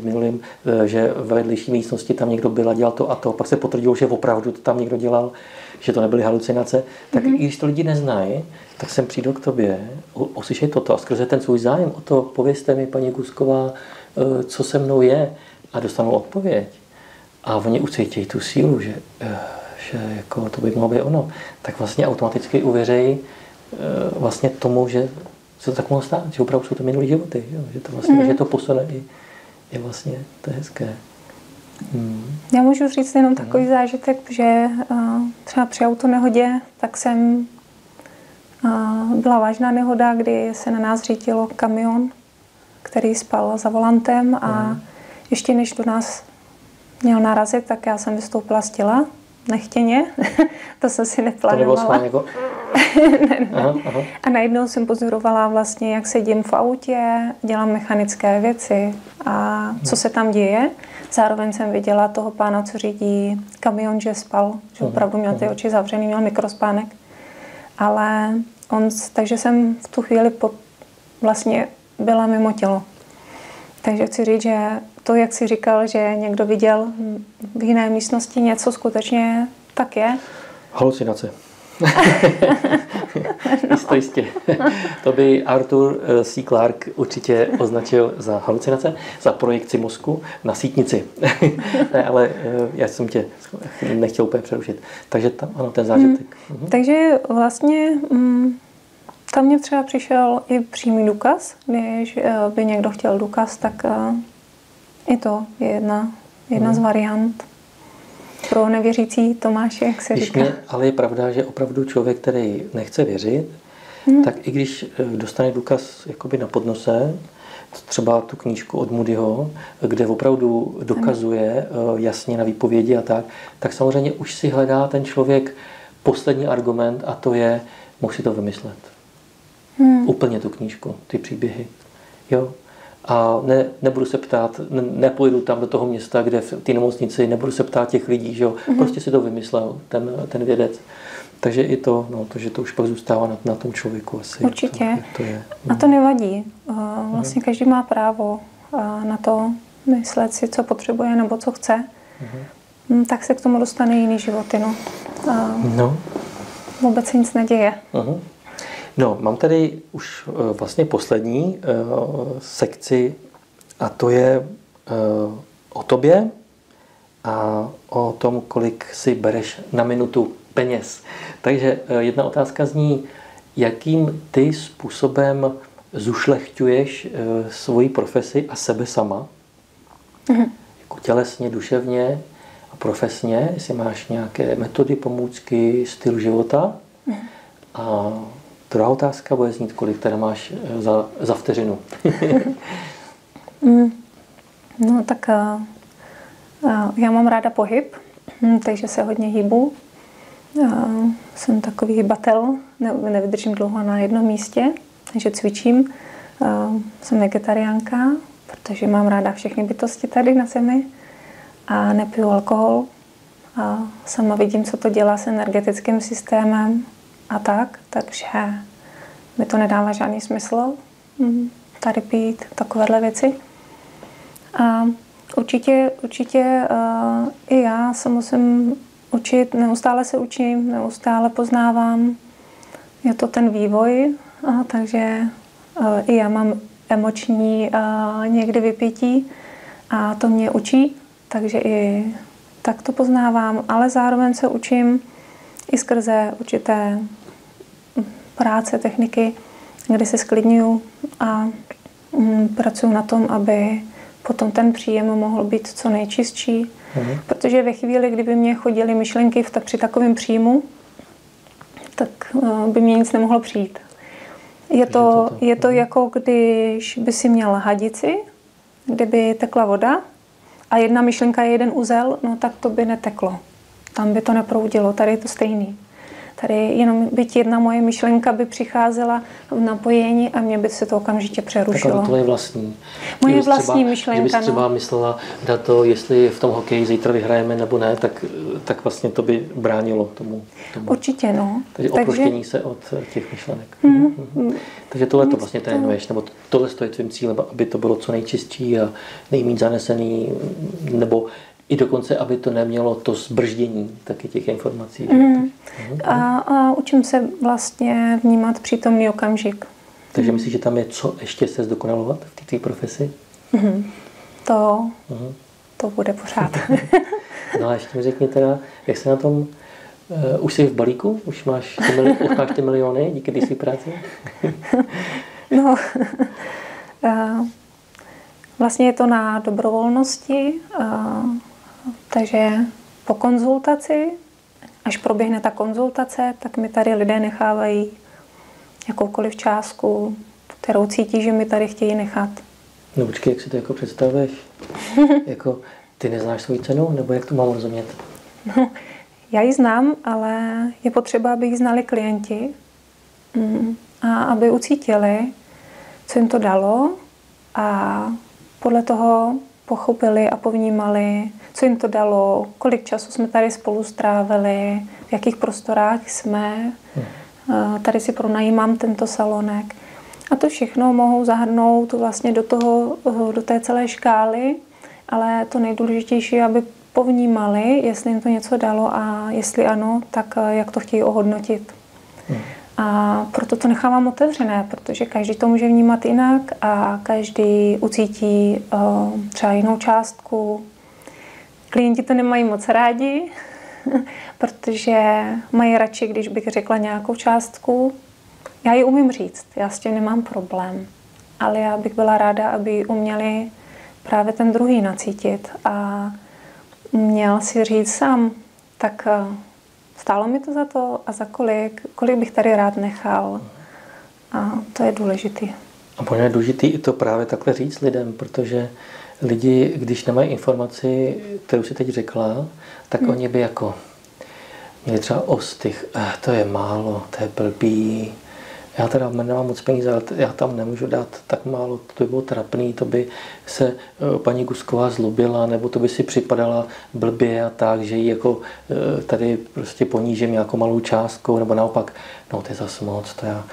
že ve vedlejší místnosti tam někdo byl a dělal to a to, pak se potvrdilo, že opravdu to tam někdo dělal, že to nebyly halucinace, tak i když to lidi neznají, tak sem přijdou k tobě, uslyšej toto a skrze ten svůj zájem o to povězte mi, paní Gusková, co se mnou je a dostanou odpověď. A oni ucítí tu sílu, že jako to by mohlo být ono, tak vlastně automaticky uvěřejí vlastně tomu, že se to tak mohlo stát, že opravdu jsou to minulý životy, jo? Že to vlastně, že to posune je vlastně, to je hezké. Já můžu říct jenom takový zážitek, že třeba při autonehodě, tak byla vážná nehoda, kdy se na nás řítilo kamion, který spal za volantem a ještě než do nás měl narazit, tak já jsem vystoupila z těla, nechtěně, to jsem si neplánovala. To jako... ne. Aha. A najednou jsem pozorovala vlastně, jak sedím v autě, dělám mechanické věci a co se tam děje. Zároveň jsem viděla toho pána, co řídí kamion, že spal, že opravdu měl ty oči zavřený, měl mikrospánek. Ale takže jsem v tu chvíli vlastně byla mimo tělo. Takže chci říct, že to, jak jsi říkal, že někdo viděl v jiné místnosti něco, skutečně tak je. Halucinace. Jistě. To by Arthur C. Clarke určitě označil za halucinace, za projekci mozku na sítnici. Ne, ale já jsem tě nechtěl úplně přerušit. Takže tam, ano, ten zážitek. Takže vlastně tam mě třeba přišel i přímý důkaz. Když by někdo chtěl důkaz, tak i to je jedna z variant. Pro nevěřící Tomáše, jak se říká. Ale je pravda, že opravdu člověk, který nechce věřit, tak i když dostane důkaz jakoby na podnose, třeba tu knížku od Moodyho, kde opravdu dokazuje jasně na výpovědi a tak samozřejmě už si hledá ten člověk poslední argument a to je, mohl si to vymyslet. Úplně tu knížku, ty příběhy. Jo? A nebudu se ptát, nepojdu tam do toho města, kde v té nemocnici, nebudu se ptát těch lidí, že jo? Prostě si to vymyslel, ten vědec. Takže i to, že to už pak zůstává na tom člověku asi. Určitě. Jak to je. A to nevadí. Vlastně každý má právo na to myslet si, co potřebuje nebo co chce. Tak se k tomu dostane jiný životy. No. Vůbec se nic neděje. No, mám tady už vlastně poslední sekci a to je o tobě a o tom, kolik si bereš na minutu peněz. Takže jedna otázka zní, jakým ty způsobem zušlechťuješ svoji profesi a sebe sama? Jako tělesně, duševně a profesně, jestli máš nějaké metody, pomůcky, styl života. A druhá otázka bude znít, kolik teda máš za vteřinu. No tak já mám ráda pohyb, takže se hodně hýbu. Jsem takový hybatel, nevydržím dlouho na jednom místě, takže cvičím. Jsem vegetariánka, protože mám ráda všechny bytosti tady na zemi a nepiju alkohol. A sama vidím, co to dělá s energetickým systémem a takže mi to nedává žádný smysl tady pít takovéhle věci. A určitě i já se musím učit, neustále se učím, neustále poznávám. Je to ten vývoj, takže i já mám emoční někdy vypětí a to mě učí, takže i tak to poznávám, ale zároveň se učím i skrze určité práce, techniky, kdy se sklidňuju a pracuji na tom, aby potom ten příjem mohl být co nejčistší. Protože ve chvíli, kdyby mě chodily myšlenky při takovém příjmu, tak by mě nic nemohlo přijít. Je to jako když by si měl hadici, kdyby tekla voda a jedna myšlenka je jeden uzel, no tak to by neteklo. Tam by to neproudilo, tady je to stejný. Tady jenom byť jedna moje myšlenka by přicházela v napojení a mě by se to okamžitě přerušilo. Tak to je vlastní. Moje vlastní myšlenka. Kdybys třeba myslela na to, jestli v tom hokeji zítra vyhrajeme nebo ne, tak vlastně to by bránilo tomu. Určitě, no. Takže oproštění se od těch myšlenek. Takže tohle to vlastně trénuješ, nebo tohle je tvým cílem, aby to bylo co nejčistší a nejméně zanesený, nebo i dokonce, aby to nemělo to zbrždění taky těch informací. A učím se vlastně vnímat přítomný okamžik. Takže myslíš, že tam je co ještě se zdokonalovat v té profesi? To bude pořád. No a ještě mi řekni teda, jak se na tom, už jsi v balíku? Už máš ty miliony díky té své práci? No, vlastně je to na dobrovolnosti, takže po konzultaci, až proběhne ta konzultace, tak mi tady lidé nechávají jakoukoliv částku, kterou cítí, že mi tady chtějí nechat. No počkej, jak si to jako představuješ? Jako ty neznáš svou cenu, nebo jak to mám rozumět? No, já ji znám, ale je potřeba, aby ji znali klienti a aby ucítili, co jim to dalo a podle toho pochopili a povnímali, co jim to dalo, kolik času jsme tady spolu strávili, v jakých prostorách jsme. Tady si pronajímám tento salonek. A to všechno mohou zahrnout vlastně do té celé škály, ale to nejdůležitější je, aby povnímali, jestli jim to něco dalo a jestli ano, tak jak to chtějí ohodnotit. A proto to nechávám otevřené, protože každý to může vnímat jinak a každý ucítí třeba jinou částku. Klienti to nemají moc rádi, protože mají radši, když bych řekla nějakou částku. Já ji umím říct, já s tím nemám problém, ale já bych byla ráda, aby uměli právě ten druhý nacítit a měl si říct sám, tak stálo mi to za to a za kolik bych tady rád nechal. A to je důležité. A možná je důležité i to právě takhle říct lidem, protože lidi, když nemají informaci, kterou si teď řekla, tak oni by jako měli třeba ostych, to je málo, to je blbý, já teda nemám moc peníze, ale já tam nemůžu dát tak málo, to by bylo trapný, to by se paní Gusková zlobila, nebo to by si připadala blbě a tak, že ji jako tady prostě ponížím nějakou malou částkou, nebo naopak, no to je zas moc, to já.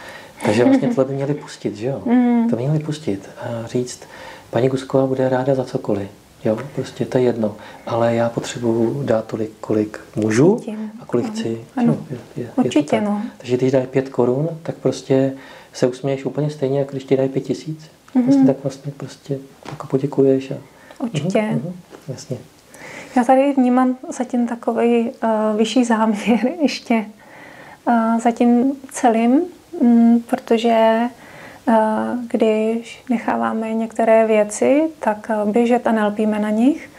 Takže vlastně tohle by měli pustit, že jo? To by měli pustit a říct, paní Gusková bude ráda za cokoliv. Jo, prostě to je jedno. Ale já potřebuju dát tolik, kolik můžu a kolik chci. Ano. Určitě, je no. Takže když dají 5 korun, tak prostě se usměješ úplně stejně, jako když ti dají 5 000. Vlastně, tak vlastně prostě jako poděkuješ. Určitě. Jasně. Já tady vnímám zatím takový vyšší záměr ještě za tím celým, protože když necháváme některé věci, tak běžet a nelpíme na nich,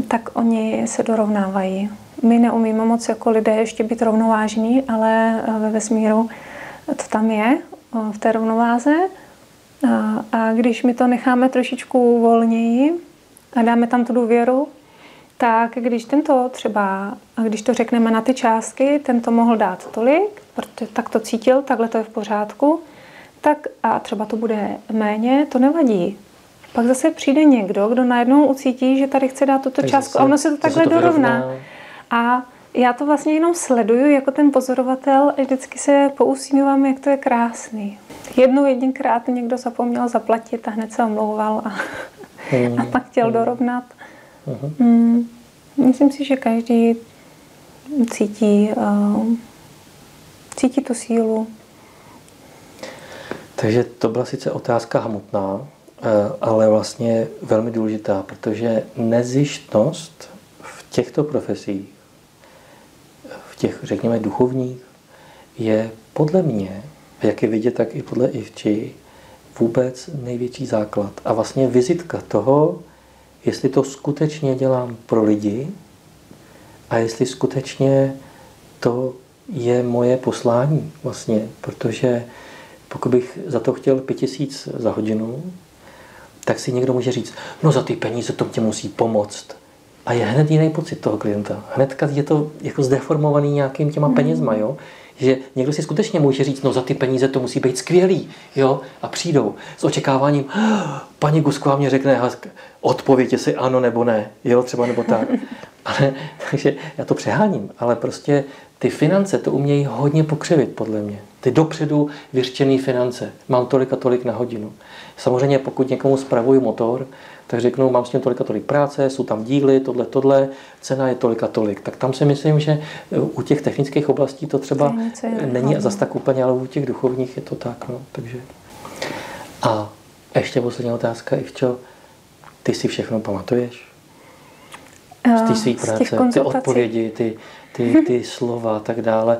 tak oni se dorovnávají. My neumíme moc jako lidé ještě být rovnovážní, ale ve vesmíru to tam je, v té rovnováze. A když my to necháme trošičku volněji a dáme tam tu důvěru, tak když tento třeba, když to řekneme na ty částky, tento mohl dát tolik, protože tak to cítil, takhle to je v pořádku, tak a třeba to bude méně, to nevadí. Pak zase přijde někdo, kdo najednou ucítí, že tady chce dát tuto částku a ono se to takhle dorovná. A já to vlastně jenom sleduju jako ten pozorovatel a vždycky se pousmívám, jak to je krásný. Jedinkrát někdo zapomněl zaplatit a hned se omlouval a pak chtěl dorovnat. Myslím si, že každý cítí tu sílu. Takže to byla sice otázka hmotná, ale vlastně velmi důležitá, protože nezištnost v těchto profesích, v těch, řekněme, duchovních, je podle mě, jak je vidět, tak i podle Ivči, vůbec největší základ. A vlastně vizitka toho, jestli to skutečně dělám pro lidi a jestli skutečně to je moje poslání vlastně, protože pokud bych za to chtěl 5 000 za hodinu, tak si někdo může říct, no za ty peníze to tě musí pomoct. A je hned jiný pocit toho klienta. Hnedka je to jako zdeformovaný nějakým těma penězma, jo? Že někdo si skutečně může říct, no za ty peníze to musí být skvělý, jo? A přijdou s očekáváním, paní Gusková mě řekne, odpověď jestli ano nebo ne, jo, třeba nebo tak. Ale, takže já to přeháním, ale prostě ty finance to umějí hodně pokřivit, podle mě. Ty dopředu vyřčené finance. Mám tolik a tolik na hodinu. Samozřejmě pokud někomu spravuju motor, tak řeknu, mám s tím tolik a tolik práce, jsou tam díly, tohle, cena je tolik a tolik. Tak tam si myslím, že u těch technických oblastí to třeba není zas tak úplně, ale u těch duchovních je to tak. No. Takže. A ještě poslední otázka, Ivčo. Ty si všechno pamatuješ? Z té své práce, ty odpovědi, ty slova a tak dále.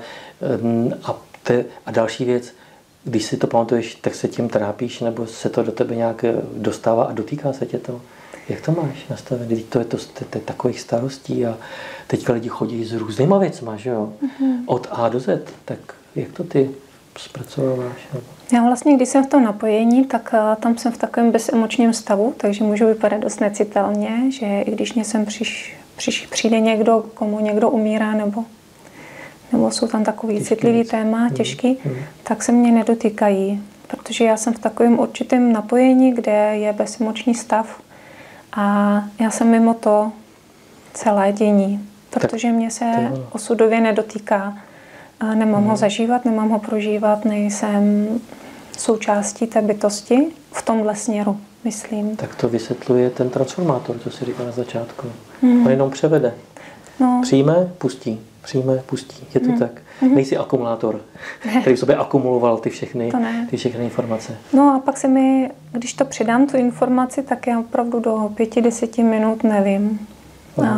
A další věc, když si to pamatuješ, tak se tím trápíš, nebo se to do tebe nějak dostává a dotýká se tě to? Jak to máš nastavené? To je takových starostí a teďka lidi chodí s různýma věcma, že jo? Od A do Z. Tak jak to ty zpracováváš? Já vlastně, když jsem v tom napojení, tak tam jsem v takovém bezemočním stavu, takže můžu vypadat dost necitelně, že i když mě sem přijde někdo, komu někdo umírá, nebo jsou tam takový citlivý téma, těžký, tak se mě nedotýkají, protože já jsem v takovém určitém napojení, kde je bezemoční stav a já jsem mimo to celé dění, protože mě se osudově nedotýká. Nemám ho zažívat, nemám ho prožívat, nejsem součástí té bytosti v tomhle směru. myslím. Tak to vysvětluje ten transformátor, co jsi říkal na začátku. On jenom převede. No. Přijme, pustí. Přijme, pustí. Je to tak. Nejsi akumulátor, který v sobě akumuloval ty všechny informace. No a pak se mi, když to přidám, tu informaci, tak já opravdu do 5-10 minut nevím,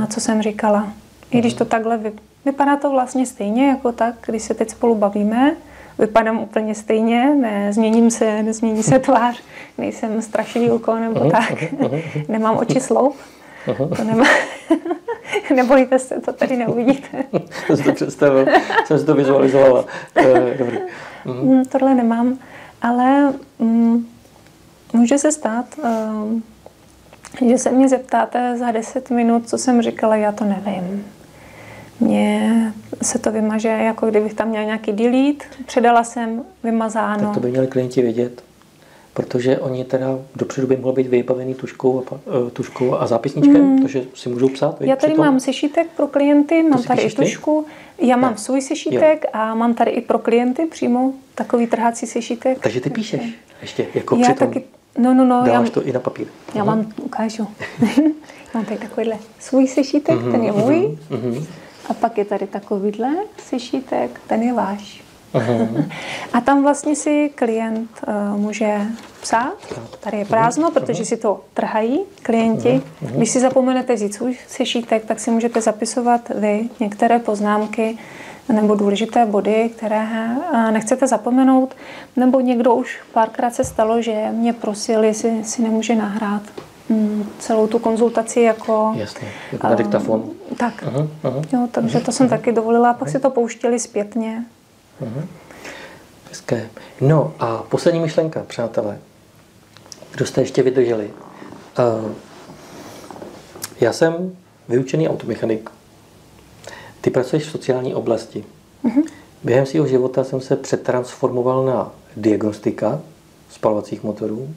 co jsem říkala. I když to takhle vypadá to vlastně stejně jako tak, když se teď spolu bavíme, vypadám úplně stejně, nezmění se tvář, nejsem strašidílko nebo tak, nemám oči sloup, to nemá. Nebojte se, to tady neuvidíte. Jsem si to představil, jsem si to vizualizovala. Dobrý. Tohle nemám, ale může se stát, že se mě zeptáte za 10 minut, co jsem říkala, já to nevím. Mně se to vymaže, jako kdybych tam měla nějaký delete, předala jsem, vymazáno. Tak to by měli klienti vědět, protože oni teda dopředu by mohli být vybavený tužkou a zápisníčkem, takže si můžou psát. Já tady mám sešítek pro klienty, mám tady i tužku. Já mám svůj sešítek a mám tady i pro klienty přímo takový trhací sešítek. Takže ty píšeš ještě jako přitom. Taky, no. Dáváš to i na papír. Já mám, ukážu. Mám tady takovýhle svůj sešítek, ten je můj. A pak je tady takovýhle sešítek, ten je váš. A tam vlastně si klient může psát. Tady je prázdno, protože si to trhají klienti. Když si zapomenete vzít svůj sešítek, tak si můžete zapisovat vy některé poznámky nebo důležité body, které nechcete zapomenout. Nebo někdo už párkrát se stalo, že mě prosil, jestli si nemůže nahrát celou tu konzultaci jako... Jasně, jako na diktafon. Tak, jo, takže to jsem taky dovolila, pak si to pouštěli zpětně. Hezké. No a poslední myšlenka, přátelé. Kdo jste ještě vydrželi? Já jsem vyučený automechanik. Ty pracuješ v sociální oblasti. Během svého života jsem se přetransformoval na diagnostika spalovacích motorů,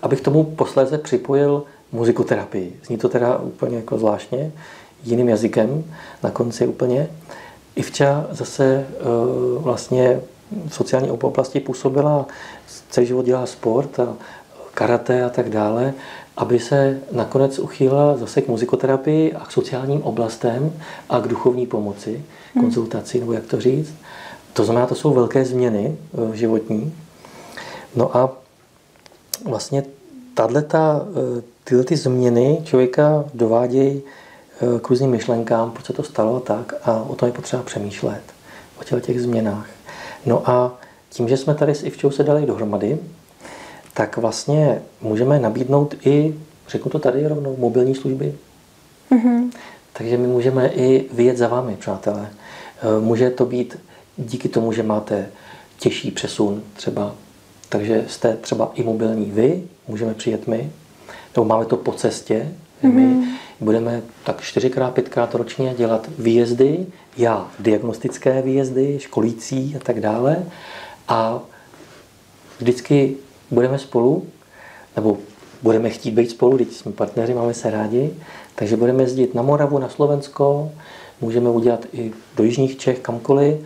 abych tomu posléze připojil muzikoterapii. Zní to teda úplně jako zvláštně, jiným jazykem, na konci úplně. Ivča zase vlastně v sociální oblasti působila, celý život dělala sport a karate a tak dále, aby se nakonec uchýlila zase k muzikoterapii a k sociálním oblastem a k duchovní pomoci, konzultaci, nebo jak to říct. To znamená, to jsou velké změny životní. No a vlastně tyhle ty změny člověka dovádějí k různým myšlenkám, proč se to stalo tak a o tom je potřeba přemýšlet, o těch změnách. No a tím, že jsme tady s Ivčou se dali dohromady, tak vlastně můžeme nabídnout i, řeknu to tady rovnou, mobilní služby. Takže my můžeme i vyjet za vámi, přátelé. Může to být díky tomu, že máte těžší přesun třeba, takže jste třeba i mobilní vy, můžeme přijet my, nebo máme to po cestě, my budeme tak 4x, 5x ročně dělat výjezdy, já diagnostické výjezdy, školící a tak dále. A vždycky budeme spolu, nebo budeme chtít být spolu, když jsme partneři, máme se rádi, takže budeme jezdit na Moravu, na Slovensko, můžeme udělat i do jižních Čech, kamkoliv,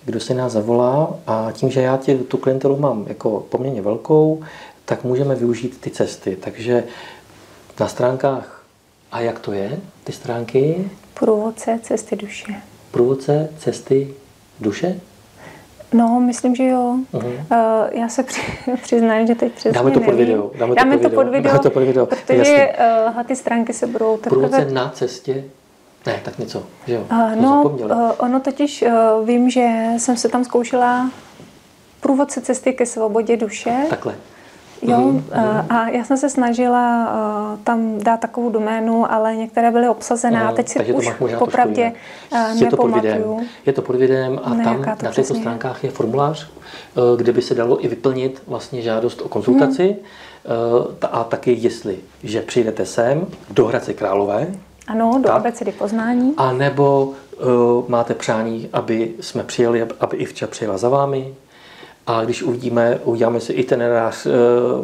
kdo se nás zavolá. A tím, že já tu klientelu mám jako poměrně velkou, tak můžeme využít ty cesty. Takže na stránkách, a jak to je, ty stránky? Průvodce cesty duše. Průvodce cesty duše? No, myslím, že jo. Já se přiznám, že teď přesně Dáme to pod video. Dáme to pod video, protože ty stránky se budou teprve... Průvodce na cestě? Ne, tak něco, že jo? Ono totiž vím, že jsem se tam zkoušela průvodce cesty ke svobodě duše. Takhle. Jo, a já jsem se snažila tam dát takovou doménu, ale některé byly obsazené a teď si už popravdě nepamatuju. Je to pod videem a tam na těchto stránkách je formulář, kde by se dalo i vyplnit vlastně žádost o konzultaci a taky že přijdete sem do Hradce Králové. Ano, do abecedy poznání. A nebo máte přání, aby jsme přijeli, aby Ivča přijela za vámi. A když uděláme si itinerář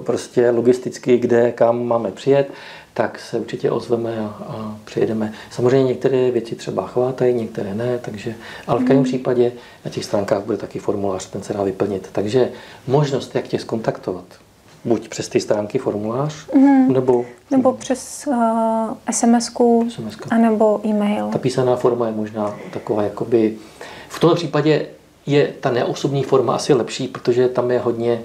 prostě logisticky, kde, kam máme přijet, tak se určitě ozveme a přijedeme. Samozřejmě některé věci třeba chvátají, některé ne, ale v každém případě na těch stránkách bude taky formulář, ten se dá vyplnit. Takže možnost, jak tě zkontaktovat, buď přes ty stránky formulář, nebo přes SMS-ku, anebo e-mail. Ta písaná forma je možná taková, jakoby... V tomto případě je ta neosobní forma asi lepší, protože tam je hodně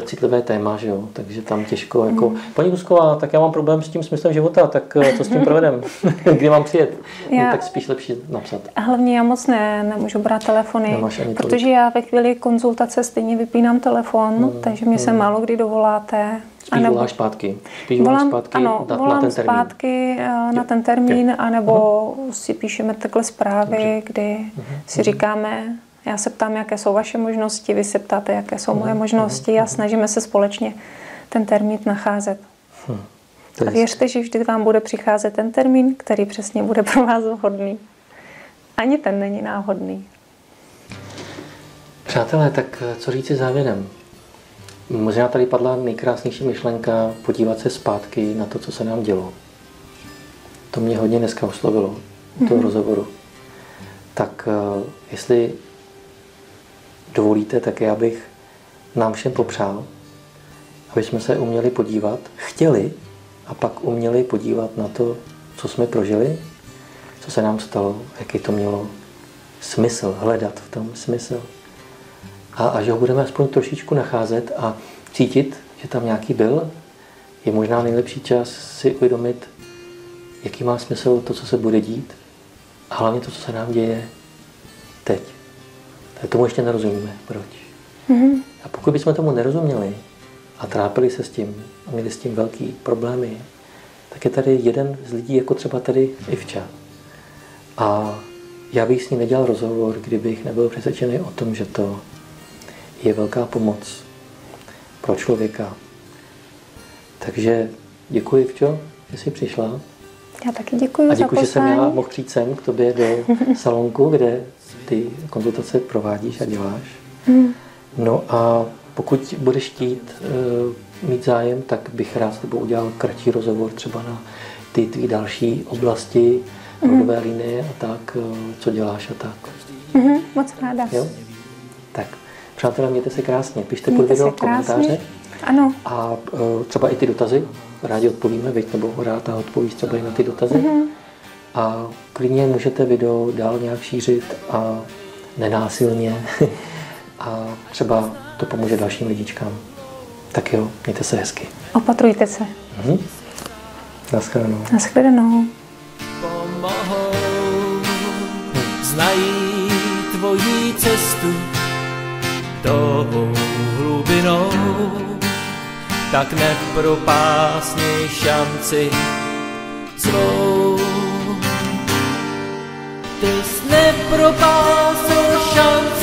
citlivé téma, že jo? Takže tam těžko jako... Paní Husková, tak já mám problém s tím smyslem života, tak co s tím provedem? Kdy mám přijet? No, tak spíš lepší napsat. A hlavně já moc nemůžu brát telefony, protože já ve chvíli konzultace stejně vypínám telefon, takže mě se málo kdy dovoláte. Spíš voláš zpátky? Volám zpátky na ten termín, anebo si píšeme takhle zprávy, kdy si říkáme, já se ptám, jaké jsou vaše možnosti, vy se ptáte, jaké jsou moje možnosti a snažíme se společně ten termín nacházet. A věřte, že vždy vám bude přicházet ten termín, který přesně bude pro vás vhodný. Ani ten není náhodný. Přátelé, tak co říci závěrem? Možná tady padla nejkrásnější myšlenka podívat se zpátky na to, co se nám dělo. To mě hodně dneska oslovilo u toho rozhovoru. Tak jestli dovolíte, tak já bych nám všem popřál, aby jsme se uměli podívat, chtěli a pak uměli podívat na to, co jsme prožili, co se nám stalo, jaký to mělo smysl, hledat v tom smysl. A že ho budeme aspoň trošičku nacházet a cítit, že tam nějaký byl, je možná nejlepší čas si uvědomit, jaký má smysl to, co se bude dít a hlavně to, co se nám děje teď. Tak tomu ještě nerozumíme. Proč? A pokud bychom tomu nerozuměli a trápili se s tím a měli s tím velký problémy, tak je tady jeden z lidí, jako třeba tady Ivča. A já bych s ní nedělal rozhovor, kdybych nebyl přesvědčený o tom, že to je velká pomoc pro člověka. Takže děkuji, Ivčo, že jsi přišla. Já taky děkuji za pozvání. A děkuji, že jsem já mohl přijít sem k tobě do salonku, kde ty konzultace provádíš a děláš. No a pokud budeš chtít mít zájem, tak bych rád s tebou udělal kratší rozhovor třeba na ty tvý další oblasti, rodové linie a tak, co děláš a tak. Moc ráda. Jo? Tak, přátelé, mějte se krásně. Pište pod video komentáře. Ano. A třeba i ty dotazy. Rádi odpovíme, viď, nebo rád a odpovíš třeba i na ty dotazy. A klidně můžete video dál nějak šířit a nenásilně. A třeba to pomůže dalším lidičkám. Tak jo, mějte se hezky. Opatrujte se. Naschledanou. Naschledanou. Pomohou, znají tvoji cestu tou hlubinou, tak nepropásni šanci svou. Ty jsi nepropásl šanci